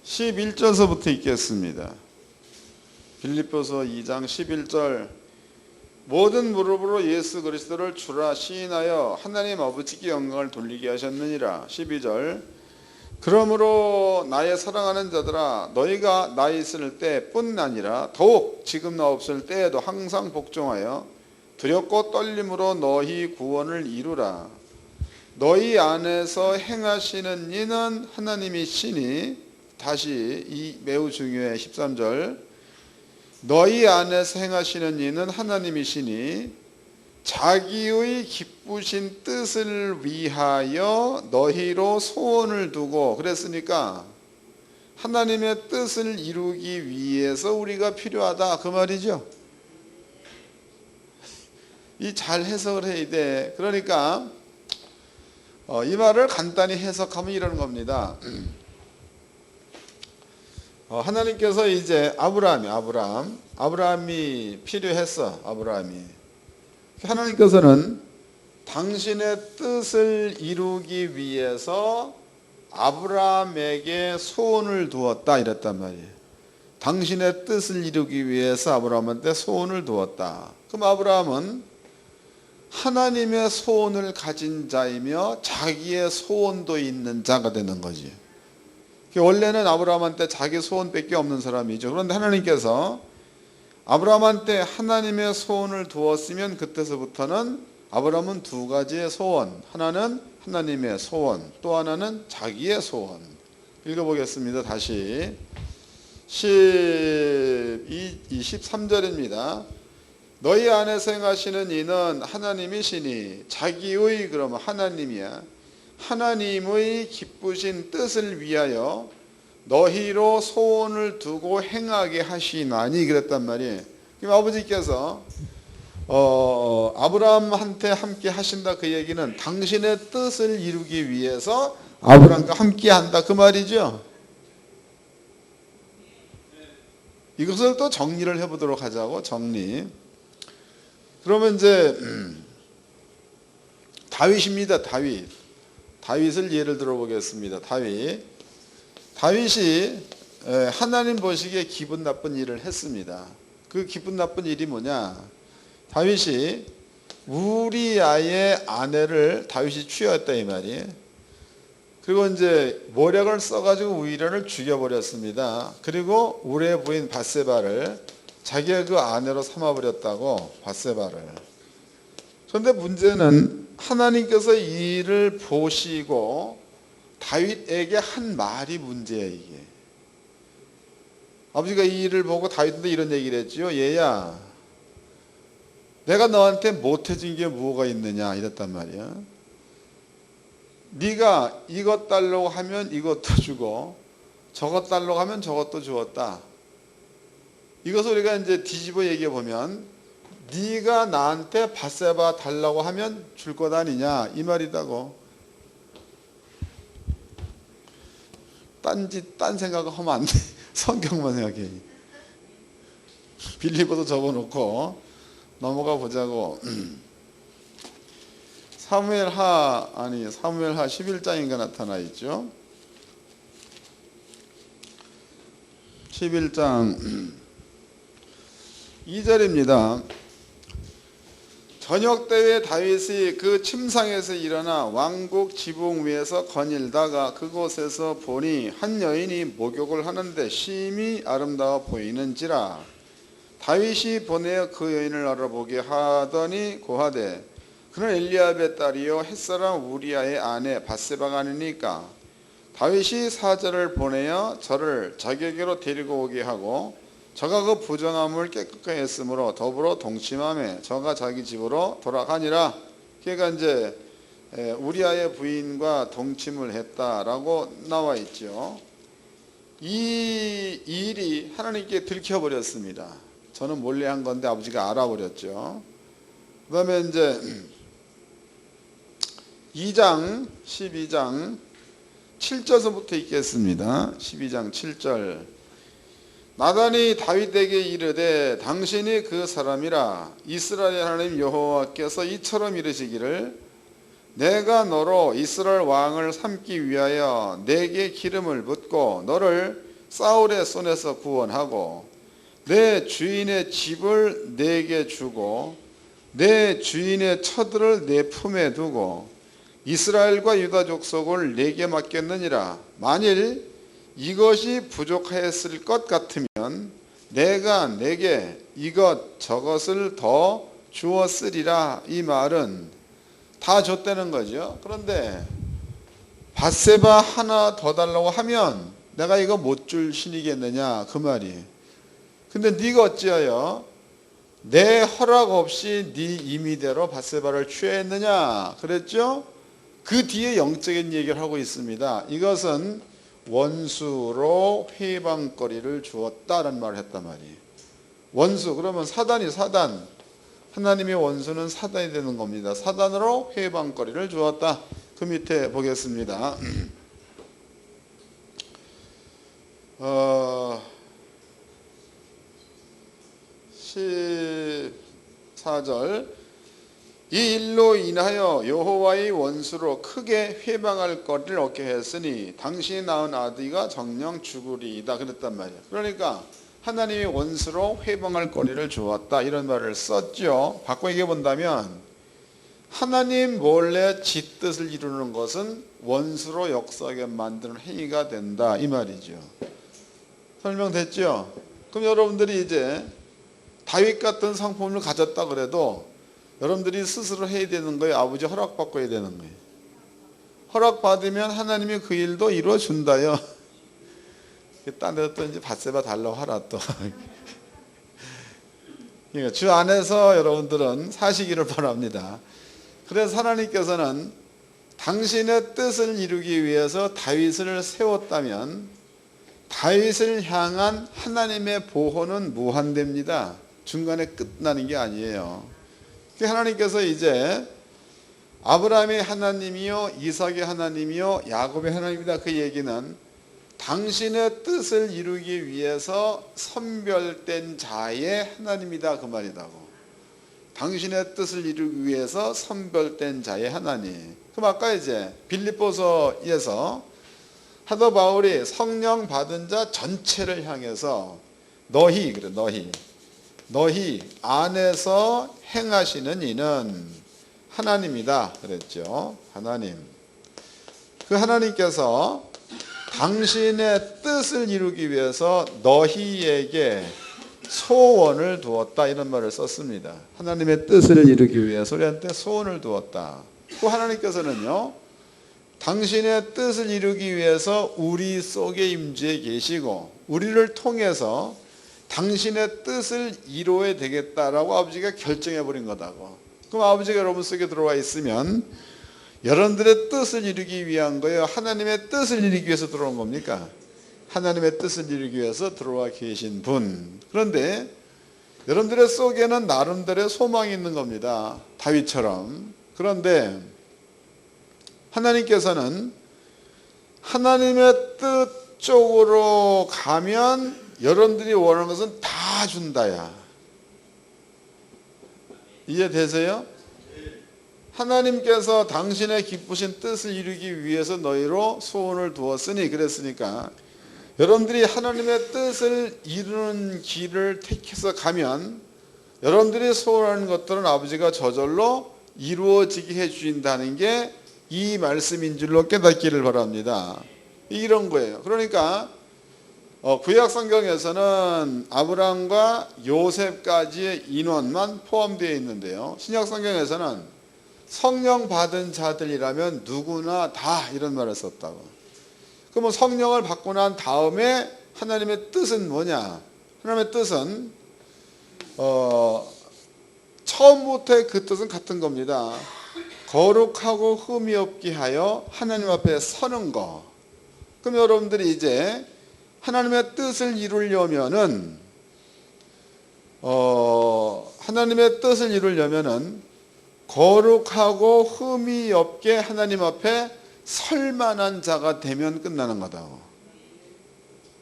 11절서부터 읽겠습니다. 빌립보서 2장 11절. 모든 무릎으로 예수 그리스도를 주라 시인하여 하나님 아버지께 영광을 돌리게 하셨느니라. 12절. 그러므로 나의 사랑하는 자들아 너희가 나 있을 때뿐 아니라 더욱 지금 나 없을 때에도 항상 복종하여 두렵고 떨림으로 너희 구원을 이루라. 너희 안에서 행하시는 이는 하나님이시니. 다시 이 매우 중요해. 13절. 너희 안에서 행하시는 이는 하나님이시니 자기의 기쁘신 뜻을 위하여 너희로 소원을 두고. 그랬으니까 하나님의 뜻을 이루기 위해서 우리가 필요하다 그 말이죠. 이 잘 해석을 해야 돼. 그러니까 이 말을 간단히 해석하면 이러는 겁니다. 하나님께서 이제 아브라함이 필요했어. 아브라함이 하나님께서는 당신의 뜻을 이루기 위해서 아브라함에게 소원을 두었다 이랬단 말이에요. 당신의 뜻을 이루기 위해서 아브라함한테 소원을 두었다. 그럼 아브라함은 하나님의 소원을 가진 자이며 자기의 소원도 있는 자가 되는 거지. 원래는 아브라함한테 자기 소원밖에 없는 사람이죠. 그런데 하나님께서 아브라함한테 하나님의 소원을 두었으면 그때서부터는 아브라함은 두 가지의 소원, 하나는 하나님의 소원, 또 하나는 자기의 소원. 읽어보겠습니다. 다시 23절입니다. 너희 안에서 행하시는 이는 하나님이시니 자기의 그러면 하나님이야. 하나님의 기쁘신 뜻을 위하여 너희로 소원을 두고 행하게 하시나니 그랬단 말이에요. 그럼 아버지께서 아브라함한테 함께 하신다 그 얘기는 당신의 뜻을 이루기 위해서 아브라함과 함께 한다 그 말이죠. 이것을 또 정리를 해보도록 하자고. 정리. 그러면 이제 다윗입니다. 다윗을 예를 들어보겠습니다. 다윗이 하나님 보시기에 기분 나쁜 일을 했습니다. 그 기분 나쁜 일이 뭐냐? 다윗이 우리아의 아내를 다윗이 취하였다 이 말이에요. 그리고 이제 모략을 써가지고 우리아를 죽여버렸습니다. 그리고 우리의 부인 밧세바를 자기의 그 아내로 삼아버렸다고. 밧세바를. 그런데 문제는 하나님께서 이 일을 보시고 다윗에게 한 말이 문제예요. 이게 아버지가 이 일을 보고 다윗한테 이런 얘기를 했죠. 얘야, 내가 너한테 못해준 게 뭐가 있느냐 이랬단 말이야. 네가 이것 달라고 하면 이것도 주고 저것 달라고 하면 저것도 주었다. 이것을 우리가 이제 뒤집어 얘기해 보면 네가 나한테 밧세바 달라고 하면 줄 것 아니냐 이 말이다고. 딴 생각을 하면 안 돼. 성경만 생각해. 빌리버도 적어놓고 넘어가 보자고. 사무엘하 11장인가 나타나 있죠. 11장 2절입니다. 저녁 때에 다윗이 그 침상에서 일어나 왕국 지붕 위에서 거닐다가 그곳에서 보니 한 여인이 목욕을 하는데 심히 아름다워 보이는지라. 다윗이 보내어 그 여인을 알아보게 하더니 고하되 그는 엘리압의 딸이요 햇사람 우리아의 아내 밧세바가 아니니까. 다윗이 사절을 보내어 저를 자기에게로 데리고 오게 하고 저가 그 부정함을 깨끗하게 했으므로 더불어 동침하며 저가 자기 집으로 돌아가니라. 그러니까 이제 우리아의 부인과 동침을 했다라고 나와 있죠. 이 일이 하나님께 들켜버렸습니다. 저는 몰래 한 건데 아버지가 알아버렸죠. 그 다음에 이제 12장 7절서부터 읽겠습니다. 12장 7절. 나단이 다윗에게 이르되 당신이 그 사람이라. 이스라엘 하나님 여호와께서 이처럼 이르시기를 내가 너로 이스라엘 왕을 삼기 위하여 내게 기름을 붓고 너를 사울의 손에서 구원하고 내 주인의 집을 내게 주고 내 주인의 처들을 내 품에 두고 이스라엘과 유다 족속을 내게 맡겼느니라. 만일 이것이 부족하였을 것 같으면 내가 내게 이것 저것을 더 주었으리라. 이 말은 다 줬다는 거죠. 그런데 밧세바 하나 더 달라고 하면 내가 이거 못 줄 신이겠느냐 그 말이. 근데 네가 어찌하여 내 허락 없이 네 임의대로 밧세바를 취했느냐 그랬죠. 그 뒤에 영적인 얘기를 하고 있습니다. 이것은 원수로 회방거리를 주었다라는 말을 했단 말이에요. 원수 그러면 사단. 하나님의 원수는 사단이 되는 겁니다. 사단으로 회방거리를 주었다. 그 밑에 보겠습니다. 14절 이 일로 인하여 여호와의 원수로 크게 회방할 거리를 얻게 했으니 당신이 낳은 아들이가 정녕 죽으리이다 그랬단 말이에요. 그러니까 하나님의 원수로 회방할 거리를 주었다 이런 말을 썼죠. 바꿔 얘기해 본다면 하나님 몰래 지 뜻을 이루는 것은 원수로 역사하게 만드는 행위가 된다 이 말이죠. 설명됐죠? 그럼 여러분들이 이제 다윗 같은 성품을 가졌다 그래도 여러분들이 스스로 해야 되는 거예요? 아버지 허락받고 해야 되는 거예요? 허락받으면 하나님이 그 일도 이루어준다요. 딴 데서 또 이제 밧세바 달라고 하라 또. 그러니까 주 안에서 여러분들은 사시기를 바랍니다. 그래서 하나님께서는 당신의 뜻을 이루기 위해서 다윗을 세웠다면 다윗을 향한 하나님의 보호는 무한됩니다. 중간에 끝나는 게 아니에요. 하나님께서 이제 아브라함의 하나님이요 이삭의 하나님이요 야곱의 하나님이다 그 얘기는 당신의 뜻을 이루기 위해서 선별된 자의 하나님이다 그 말이다고. 당신의 뜻을 이루기 위해서 선별된 자의 하나님. 그럼 아까 이제 빌립보서에서 사도 바울이 성령 받은 자 전체를 향해서 너희 안에서 행하시는 이는 하나님이다 그랬죠. 하나님. 그 하나님께서 당신의 뜻을 이루기 위해서 너희에게 소원을 두었다 이런 말을 썼습니다. 하나님의 뜻을 이루기 위해서 우리한테 소원을 두었다. 또 하나님께서는요 당신의 뜻을 이루기 위해서 우리 속에 임재해 계시고 우리를 통해서 당신의 뜻을 이루어야 되겠다라고 아버지가 결정해 버린 거다고. 그럼 아버지가 여러분 속에 들어와 있으면 여러분들의 뜻을 이루기 위한 거예요? 하나님의 뜻을 이루기 위해서 들어온 겁니까? 하나님의 뜻을 이루기 위해서 들어와 계신 분. 그런데 여러분들의 속에는 나름대로의 소망이 있는 겁니다. 다윗처럼. 그런데 하나님께서는 하나님의 뜻 쪽으로 가면 여러분들이 원하는 것은 다 준다야. 이해되세요? 하나님께서 당신의 기쁘신 뜻을 이루기 위해서 너희로 소원을 두었으니 그랬으니까 여러분들이 하나님의 뜻을 이루는 길을 택해서 가면 여러분들이 소원하는 것들은 아버지가 저절로 이루어지게 해주신다는 게 이 말씀인 줄로 깨닫기를 바랍니다. 이런 거예요. 그러니까 구약 성경에서는 아브라함과 요셉까지의 인원만 포함되어 있는데요. 신약 성경에서는 성령 받은 자들이라면 누구나 다 이런 말을 썼다고. 그러면 성령을 받고 난 다음에 하나님의 뜻은 뭐냐? 하나님의 뜻은 처음부터의 그 뜻은 같은 겁니다. 거룩하고 흠이 없게 하여 하나님 앞에 서는 거. 그럼 여러분들이 이제 하나님의 뜻을 이루려면은 하나님의 뜻을 이루려면은 거룩하고 흠이 없게 하나님 앞에 설 만한 자가 되면 끝나는 거다.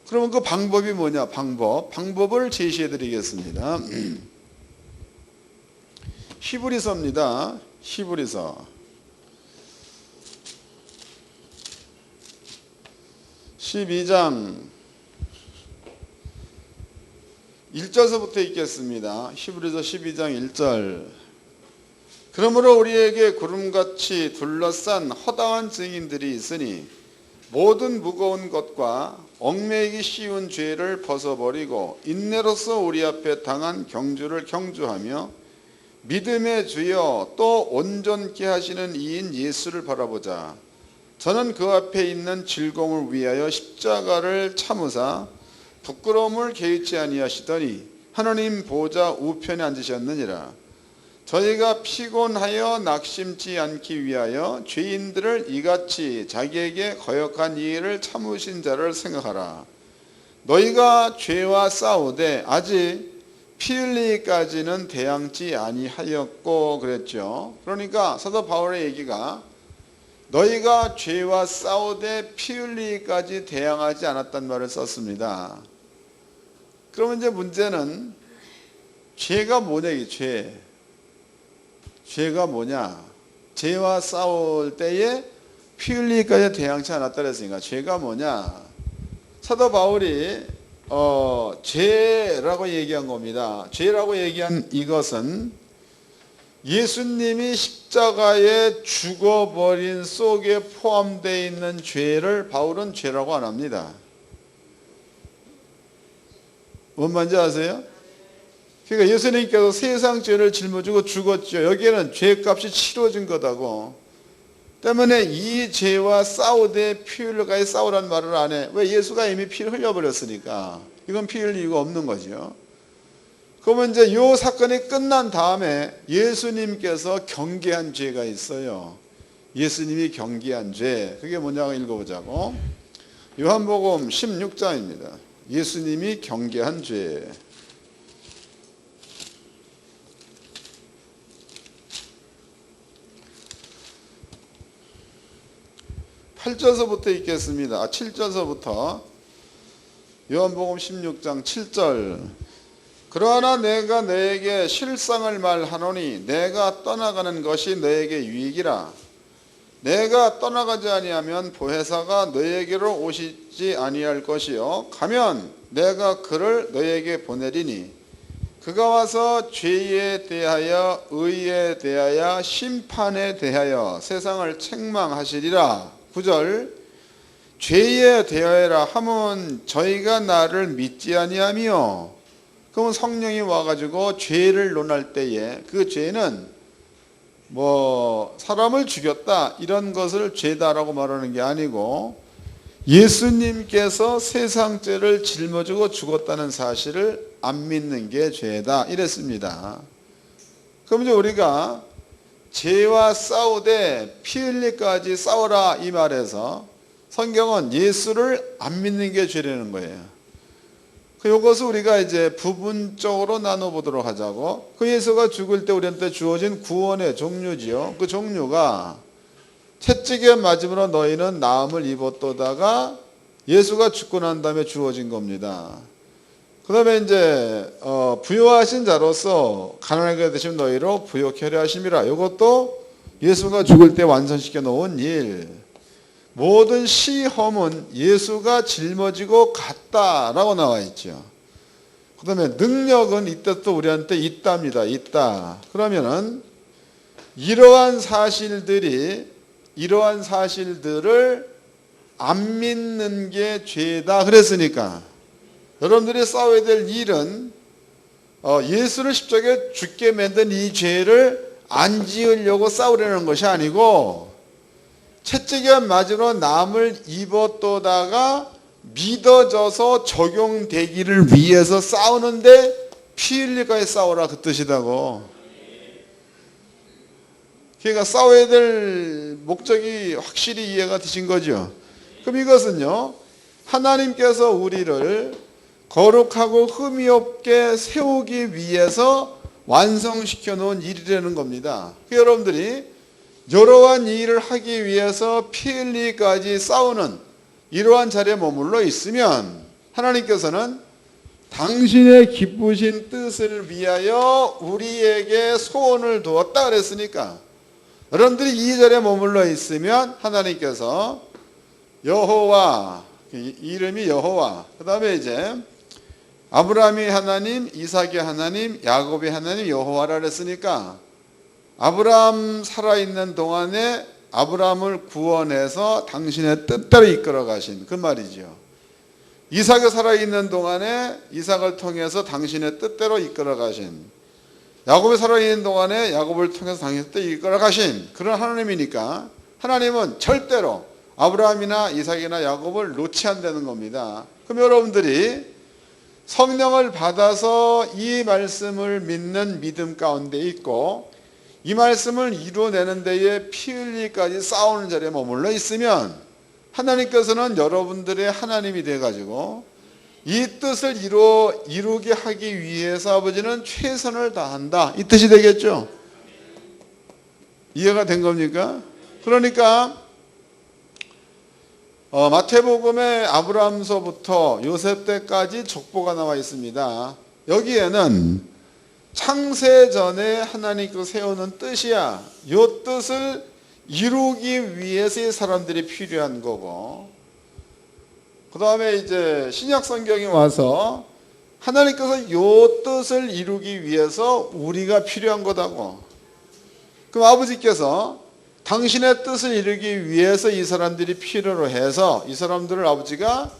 그러면 그 방법이 뭐냐? 방법을 제시해 드리겠습니다. 히브리서입니다. 히브리서 12장 1절서부터 읽겠습니다. 히브리서 12장 1절. 그러므로 우리에게 구름같이 둘러싼 허다한 증인들이 있으니 모든 무거운 것과 얽매이기 쉬운 죄를 벗어버리고 인내로서 우리 앞에 당한 경주를 경주하며 믿음의 주여 또 온전케 하시는 이인 예수를 바라보자. 저는 그 앞에 있는 즐거움을 위하여 십자가를 참으사 부끄러움을 개의치 아니하시더니 하나님 보좌 우편에 앉으셨느니라. 저희가 피곤하여 낙심치 않기 위하여 죄인들을 이같이 자기에게 거역한 일을 참으신 자를 생각하라. 너희가 죄와 싸우되 아직 피 흘리기까지는 대항치 아니하였고 그랬죠. 그러니까 사도 바울의 얘기가 너희가 죄와 싸우되 피 흘리기까지 대항하지 않았단 말을 썼습니다. 그러면 이제 문제는 죄가 뭐냐, 이 죄. 죄가 뭐냐? 죄와 싸울 때에 피 흘리기까지 대항치 않았다 그랬으니까 죄가 뭐냐? 사도 바울이 죄라고 얘기한 겁니다. 죄라고 얘기한 이것은 예수님이 십자가에 죽어버린 속에 포함되어 있는 죄를 바울은 죄라고 안 합니다. 뭔 말인지 아세요? 그러니까 예수님께서 세상 죄를 짊어지고 죽었죠. 여기에는 죄값이 치러진 거다고. 때문에 이 죄와 싸우되 피 흘려가야 싸우란 말을 안 해. 왜? 예수가 이미 피를 흘려버렸으니까. 이건 피 흘릴 이유가 없는 거죠. 그러면 이제 이 사건이 끝난 다음에 예수님께서 경계한 죄가 있어요. 예수님이 경계한 죄. 그게 뭐냐고 읽어보자고. 요한복음 16장입니다. 예수님이 경계한 죄. 8절서부터 읽겠습니다. 7절서부터 요한복음 16장 7절. 그러나 내가 너에게 실상을 말하노니 내가 떠나가는 것이 너에게 유익이라. 내가 떠나가지 아니하면 보혜사가 너에게로 오시지 아니할 것이요 가면 내가 그를 너에게 보내리니 그가 와서 죄에 대하여 의에 대하여 심판에 대하여 세상을 책망하시리라. 9절. 죄에 대하여라 하면 저희가 나를 믿지 아니하며. 그러면 성령이 와가지고 죄를 논할 때에 그 죄는 사람을 죽였다 이런 것을 죄다라고 말하는 게 아니고 예수님께서 세상 죄를 짊어지고 죽었다는 사실을 안 믿는 게 죄다 이랬습니다. 그럼 이제 우리가 죄와 싸우되 피 흘리기까지 싸워라 이 말에서 성경은 예수를 안 믿는 게 죄라는 거예요. 이것을 우리가 이제 부분적으로 나눠보도록 하자고. 그 예수가 죽을 때 우리한테 주어진 구원의 종류지요. 그 종류가 채찍에 맞음으로 너희는 나음을 입었도다가 예수가 죽고 난 다음에 주어진 겁니다. 그 다음에 이제 부요하신 자로서 가난하게 되신 너희로 부요케 하려 하심이라. 이것도 예수가 죽을 때 완성시켜 놓은 일. 모든 시험은 예수가 짊어지고 갔다라고 나와 있죠. 그 다음에 능력은 이때 또 우리한테 있답니다. 있다. 그러면은 이러한 사실들을 안 믿는 게 죄다 그랬으니까 여러분들이 싸워야 될 일은 예수를 십자가에 죽게 만든 이 죄를 안 지으려고 싸우려는 것이 아니고 채찍에 맞으러 남을 입었도다가 믿어져서 적용되기를 위해서 싸우는데 피 흘리기까지 싸우라 그 뜻이다고. 그러니까 싸워야 될 목적이 확실히 이해가 되신 거죠. 그럼 이것은요 하나님께서 우리를 거룩하고 흠이 없게 세우기 위해서 완성시켜 놓은 일이라는 겁니다. 여러분들이 이러한 일을 하기 위해서 피 흘리기까지 싸우는 이러한 자리에 머물러 있으면 하나님께서는 당신의 기쁘신 뜻을 위하여 우리에게 소원을 두었다 그랬으니까 여러분들이 이 자리에 머물러 있으면 하나님께서 여호와, 이름이 여호와, 그 다음에 이제 아브라함이 하나님, 이삭의 하나님, 야곱의 하나님 여호와라 그랬으니까 아브라함 살아있는 동안에 아브라함을 구원해서 당신의 뜻대로 이끌어 가신 그 말이죠. 이삭이 살아있는 동안에 이삭을 통해서 당신의 뜻대로 이끌어 가신, 야곱이 살아있는 동안에 야곱을 통해서 당신의 뜻대로 이끌어 가신 그런 하나님이니까 하나님은 절대로 아브라함이나 이삭이나 야곱을 놓지 않는다는 겁니다. 그럼 여러분들이 성령을 받아서 이 말씀을 믿는 믿음 가운데 있고 이 말씀을 이루어내는 데에 피 흘리기까지 싸우는 자리에 머물러 있으면 하나님께서는 여러분들의 하나님이 돼가지고 이 뜻을 이루게 하기 위해서 아버지는 최선을 다한다, 이 뜻이 되겠죠. 이해가 된 겁니까? 그러니까 마태복음의 아브라함서부터 요셉 때까지 족보가 나와 있습니다. 여기에는 창세 전에 하나님께서 세우는 뜻이야. 이 뜻을 이루기 위해서 이 사람들이 필요한 거고, 그 다음에 이제 신약 성경에 와서 하나님께서 이 뜻을 이루기 위해서 우리가 필요한 거다고. 그럼 아버지께서 당신의 뜻을 이루기 위해서 이 사람들이 필요로 해서 이 사람들을 아버지가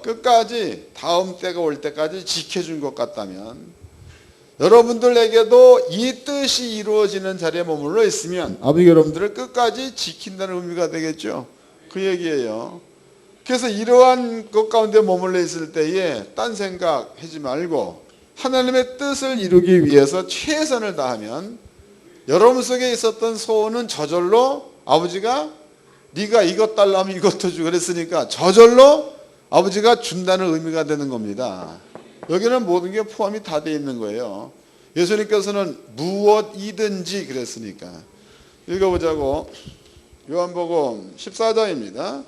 끝까지 다음 때가 올 때까지 지켜준 것 같다면, 여러분들에게도 이 뜻이 이루어지는 자리에 머물러 있으면 아버지 여러분들을 끝까지 지킨다는 의미가 되겠죠. 그 얘기예요. 그래서 이러한 것 가운데 머물러 있을 때에 딴 생각하지 말고 하나님의 뜻을 이루기 위해서 최선을 다하면 여러분 속에 있었던 소원은 저절로 아버지가 네가 이것 달라면 이것도 주고 그랬으니까 저절로 아버지가 준다는 의미가 되는 겁니다. 여기는 모든 게 포함이 다 돼 있는 거예요. 예수님께서는 무엇이든지 그랬으니까. 읽어보자고. 요한복음 14장입니다.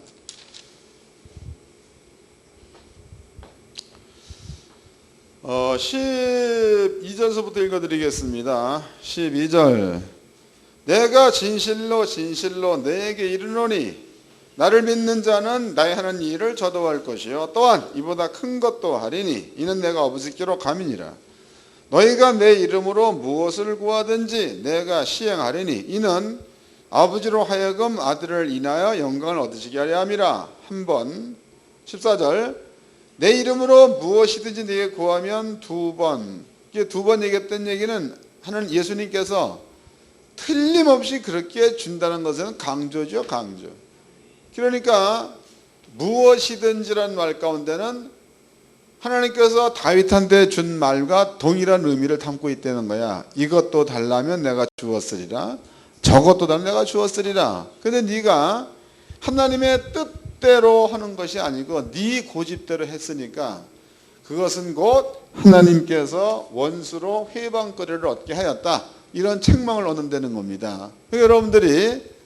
12절서부터 읽어드리겠습니다. 12절. 내가 진실로 진실로 너에게 이르노니 나를 믿는 자는 나의 하는 일을 저도 할 것이요 또한 이보다 큰 것도 하리니 이는 내가 아버지께로 감이니라. 너희가 내 이름으로 무엇을 구하든지 내가 시행하리니 이는 아버지로 하여금 아들을 인하여 영광을 얻으시게 하려 함이라. 한번 14절. 내 이름으로 무엇이든지 네게 구하면 두 번. 이게 두 번 얘기했던 얘기는 하는 예수님께서 틀림없이 그렇게 준다는 것은 강조죠, 강조. 그러니까 무엇이든지란 말 가운데는 하나님께서 다윗한테 준 말과 동일한 의미를 담고 있다는 거야. 이것도 달라면 내가 주었으리라. 저것도 달라면 내가 주었으리라. 근데 네가 하나님의 뜻대로 하는 것이 아니고 네 고집대로 했으니까 그것은 곧 하나님께서 원수로 회방거리를 얻게 하였다, 이런 책망을 얻는다는 겁니다. 그러니까 여러분들이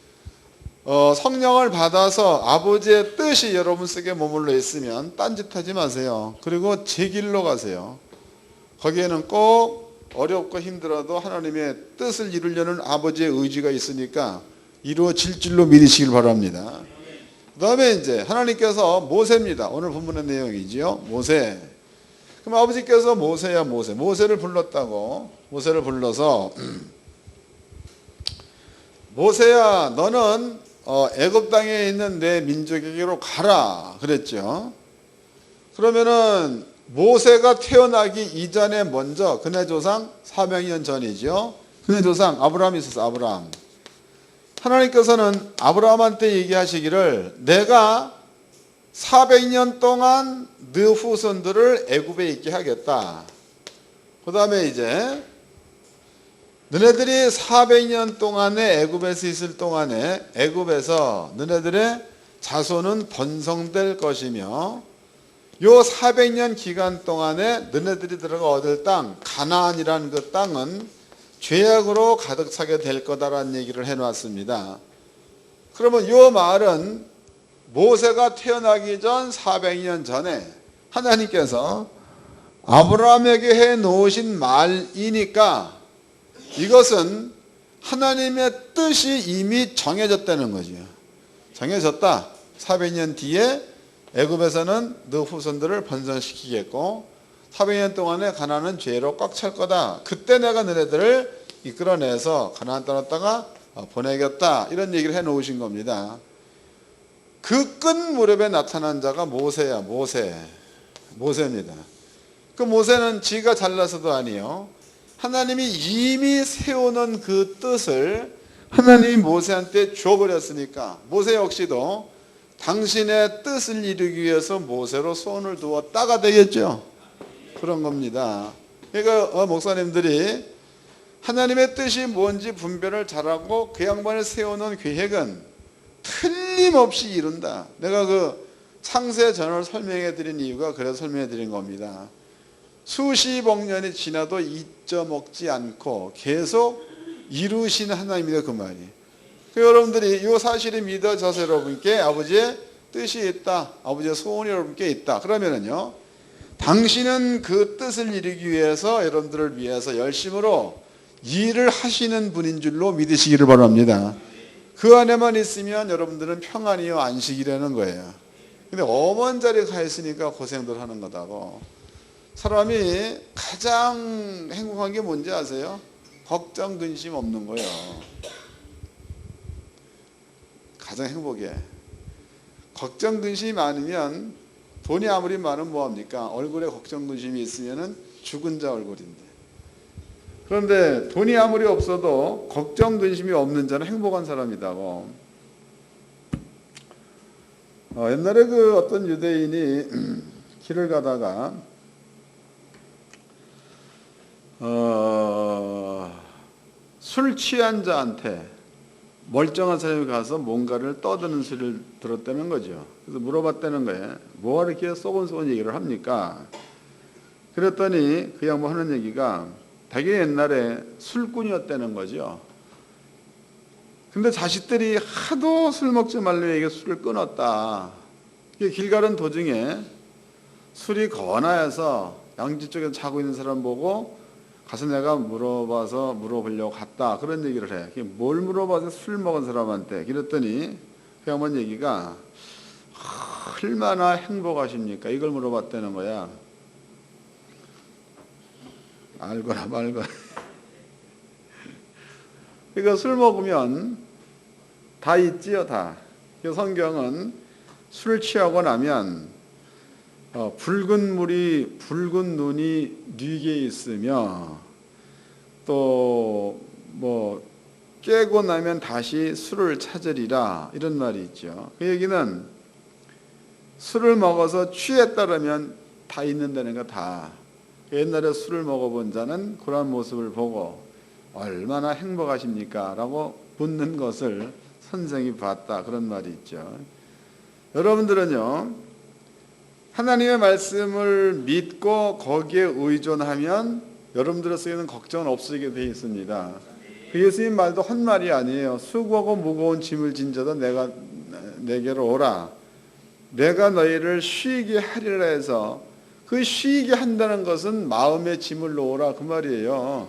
성령을 받아서 아버지의 뜻이 여러분 속에 머물러 있으면 딴짓하지 마세요. 그리고 제 길로 가세요. 거기에는 꼭 어렵고 힘들어도 하나님의 뜻을 이루려는 아버지의 의지가 있으니까 이루어질 줄로 믿으시길 바랍니다. 그 다음에 이제 하나님께서 모세입니다. 오늘 본문의 내용이지요. 모세. 그럼 아버지께서 모세를 불렀다고. 모세를 불러서 모세야 너는 애굽 땅에 있는 내 민족에게로 가라 그랬죠. 그러면은 모세가 태어나기 이전에 먼저 그네 조상 400년 전이죠. 그네 조상 아브라함이 있었어. 아브라함. 하나님께서는 아브라함한테 얘기하시기를 내가 400년 동안 네 후손들을 애굽에 있게 하겠다. 그 다음에 이제 너네들이 400년 동안에 애굽에서 있을 동안에 애굽에서 너네들의 자손은 번성될 것이며 요 400년 기간 동안에 너네들이 들어가 얻을 땅 가나안이라는 그 땅은 죄악으로 가득 차게 될 거다라는 얘기를 해놨습니다. 그러면 요 말은 모세가 태어나기 전 400년 전에 하나님께서 아브라함에게 해놓으신 말이니까 이것은 하나님의 뜻이 이미 정해졌다는 거죠. 정해졌다. 400년 뒤에 애굽에서는 너 후손들을 번성시키겠고 400년 동안에 가나안은 죄로 꽉 찰 거다. 그때 내가 너네들을 이끌어내서 가나안 땅에다가 보내겠다. 이런 얘기를 해놓으신 겁니다. 그 끝 무렵에 나타난 자가 모세야. 모세입니다. 그 모세는 지가 잘나서도 아니요. 하나님이 이미 세우는 그 뜻을 하나님이 모세한테 줘버렸으니까 모세 역시도 당신의 뜻을 이루기 위해서 모세로 손을 두었다가 되겠죠. 그런 겁니다. 그러니까 목사님들이 하나님의 뜻이 뭔지 분별을 잘하고 그 양반이 세워놓은 계획은 틀림없이 이룬다. 내가 그 창세전을 설명해 드린 이유가 그래서 설명해 드린 겁니다. 수십억 년이 지나도 잊어먹지 않고 계속 이루신 하나님이다 그 말이. 여러분들이 이 사실이 믿어져서 여러분께 아버지의 뜻이 있다, 아버지의 소원이 여러분께 있다. 그러면은요, 당신은 그 뜻을 이루기 위해서 여러분들을 위해서 열심으로 일을 하시는 분인 줄로 믿으시기를 바랍니다. 그 안에만 있으면 여러분들은 평안이요 안식이라는 거예요. 근데 엄한 자리에 가 있으니까 고생들 하는 거다고. 사람이 가장 행복한 게 뭔지 아세요? 걱정 근심 없는 거예요. 가장 행복해. 걱정 근심이 많으면 돈이 아무리 많으면 뭐합니까? 얼굴에 걱정 근심이 있으면 죽은 자 얼굴인데. 그런데 돈이 아무리 없어도 걱정 근심이 없는 자는 행복한 사람이다고. 옛날에 그 어떤 유대인이 길을 가다가 술 취한 자한테 멀쩡한 사람이 가서 뭔가를 떠드는 소리를 들었다는 거죠. 그래서 물어봤다는 거예요. 뭐가 이렇게 쏘곤쏘곤 얘기를 합니까? 그랬더니 그 양반 하는 얘기가 되게 옛날에 술꾼이었다는 거죠. 근데 자식들이 하도 술 먹지 말라고 얘기해 술을 끊었다. 길 가는 도중에 술이 거나해서 양지 쪽에 자고 있는 사람 보고 가서 내가 물어보려고 갔다. 그런 얘기를 해. 뭘 물어봐서 술 먹은 사람한테. 그랬더니 그 양반 얘기가 얼마나 행복하십니까? 이걸 물어봤다는 거야. 알거나 말거나. 그러니까 술 먹으면 다 있지요, 다. 성경은 술 취하고 나면 붉은 눈이 뉘게 있으며 또 뭐 깨고 나면 다시 술을 찾으리라 이런 말이 있죠. 그 얘기는 술을 먹어서 취했다면 다 있는다는 거 다. 옛날에 술을 먹어본 자는 그런 모습을 보고 얼마나 행복하십니까? 라고 묻는 것을 선생이 봤다. 그런 말이 있죠. 여러분들은요, 하나님의 말씀을 믿고 거기에 의존하면 여러분들의 속에는 걱정은 없으게 되어 있습니다. 그 예수님 말도 헛말이 아니에요. 수고하고 무거운 짐을 진 자도 내게로 오라. 내가 너희를 쉬게 하리라 해서 그 쉬게 한다는 것은 마음의 짐을 놓으라 그 말이에요.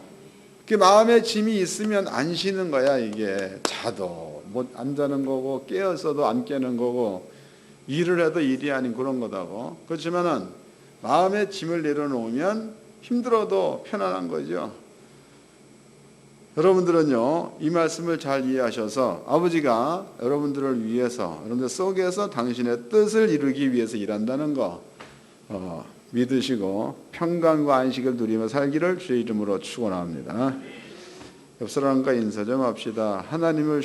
그 마음의 짐이 있으면 안 쉬는 거야. 이게 자도 못 안 자는 거고 깨어서도 안 깨는 거고 일을 해도 일이 아닌 그런 거다고. 그렇지만은 마음의 짐을 내려놓으면 힘들어도 편안한 거죠. 여러분들은요, 이 말씀을 잘 이해하셔서 아버지가 여러분들을 위해서, 여러분들 속에서 당신의 뜻을 이루기 위해서 일한다는 거 믿으시고 평강과 안식을 누리며 살기를 주의 이름으로 축원합니다. 옆 사람과 인사 좀 합시다. 하나님을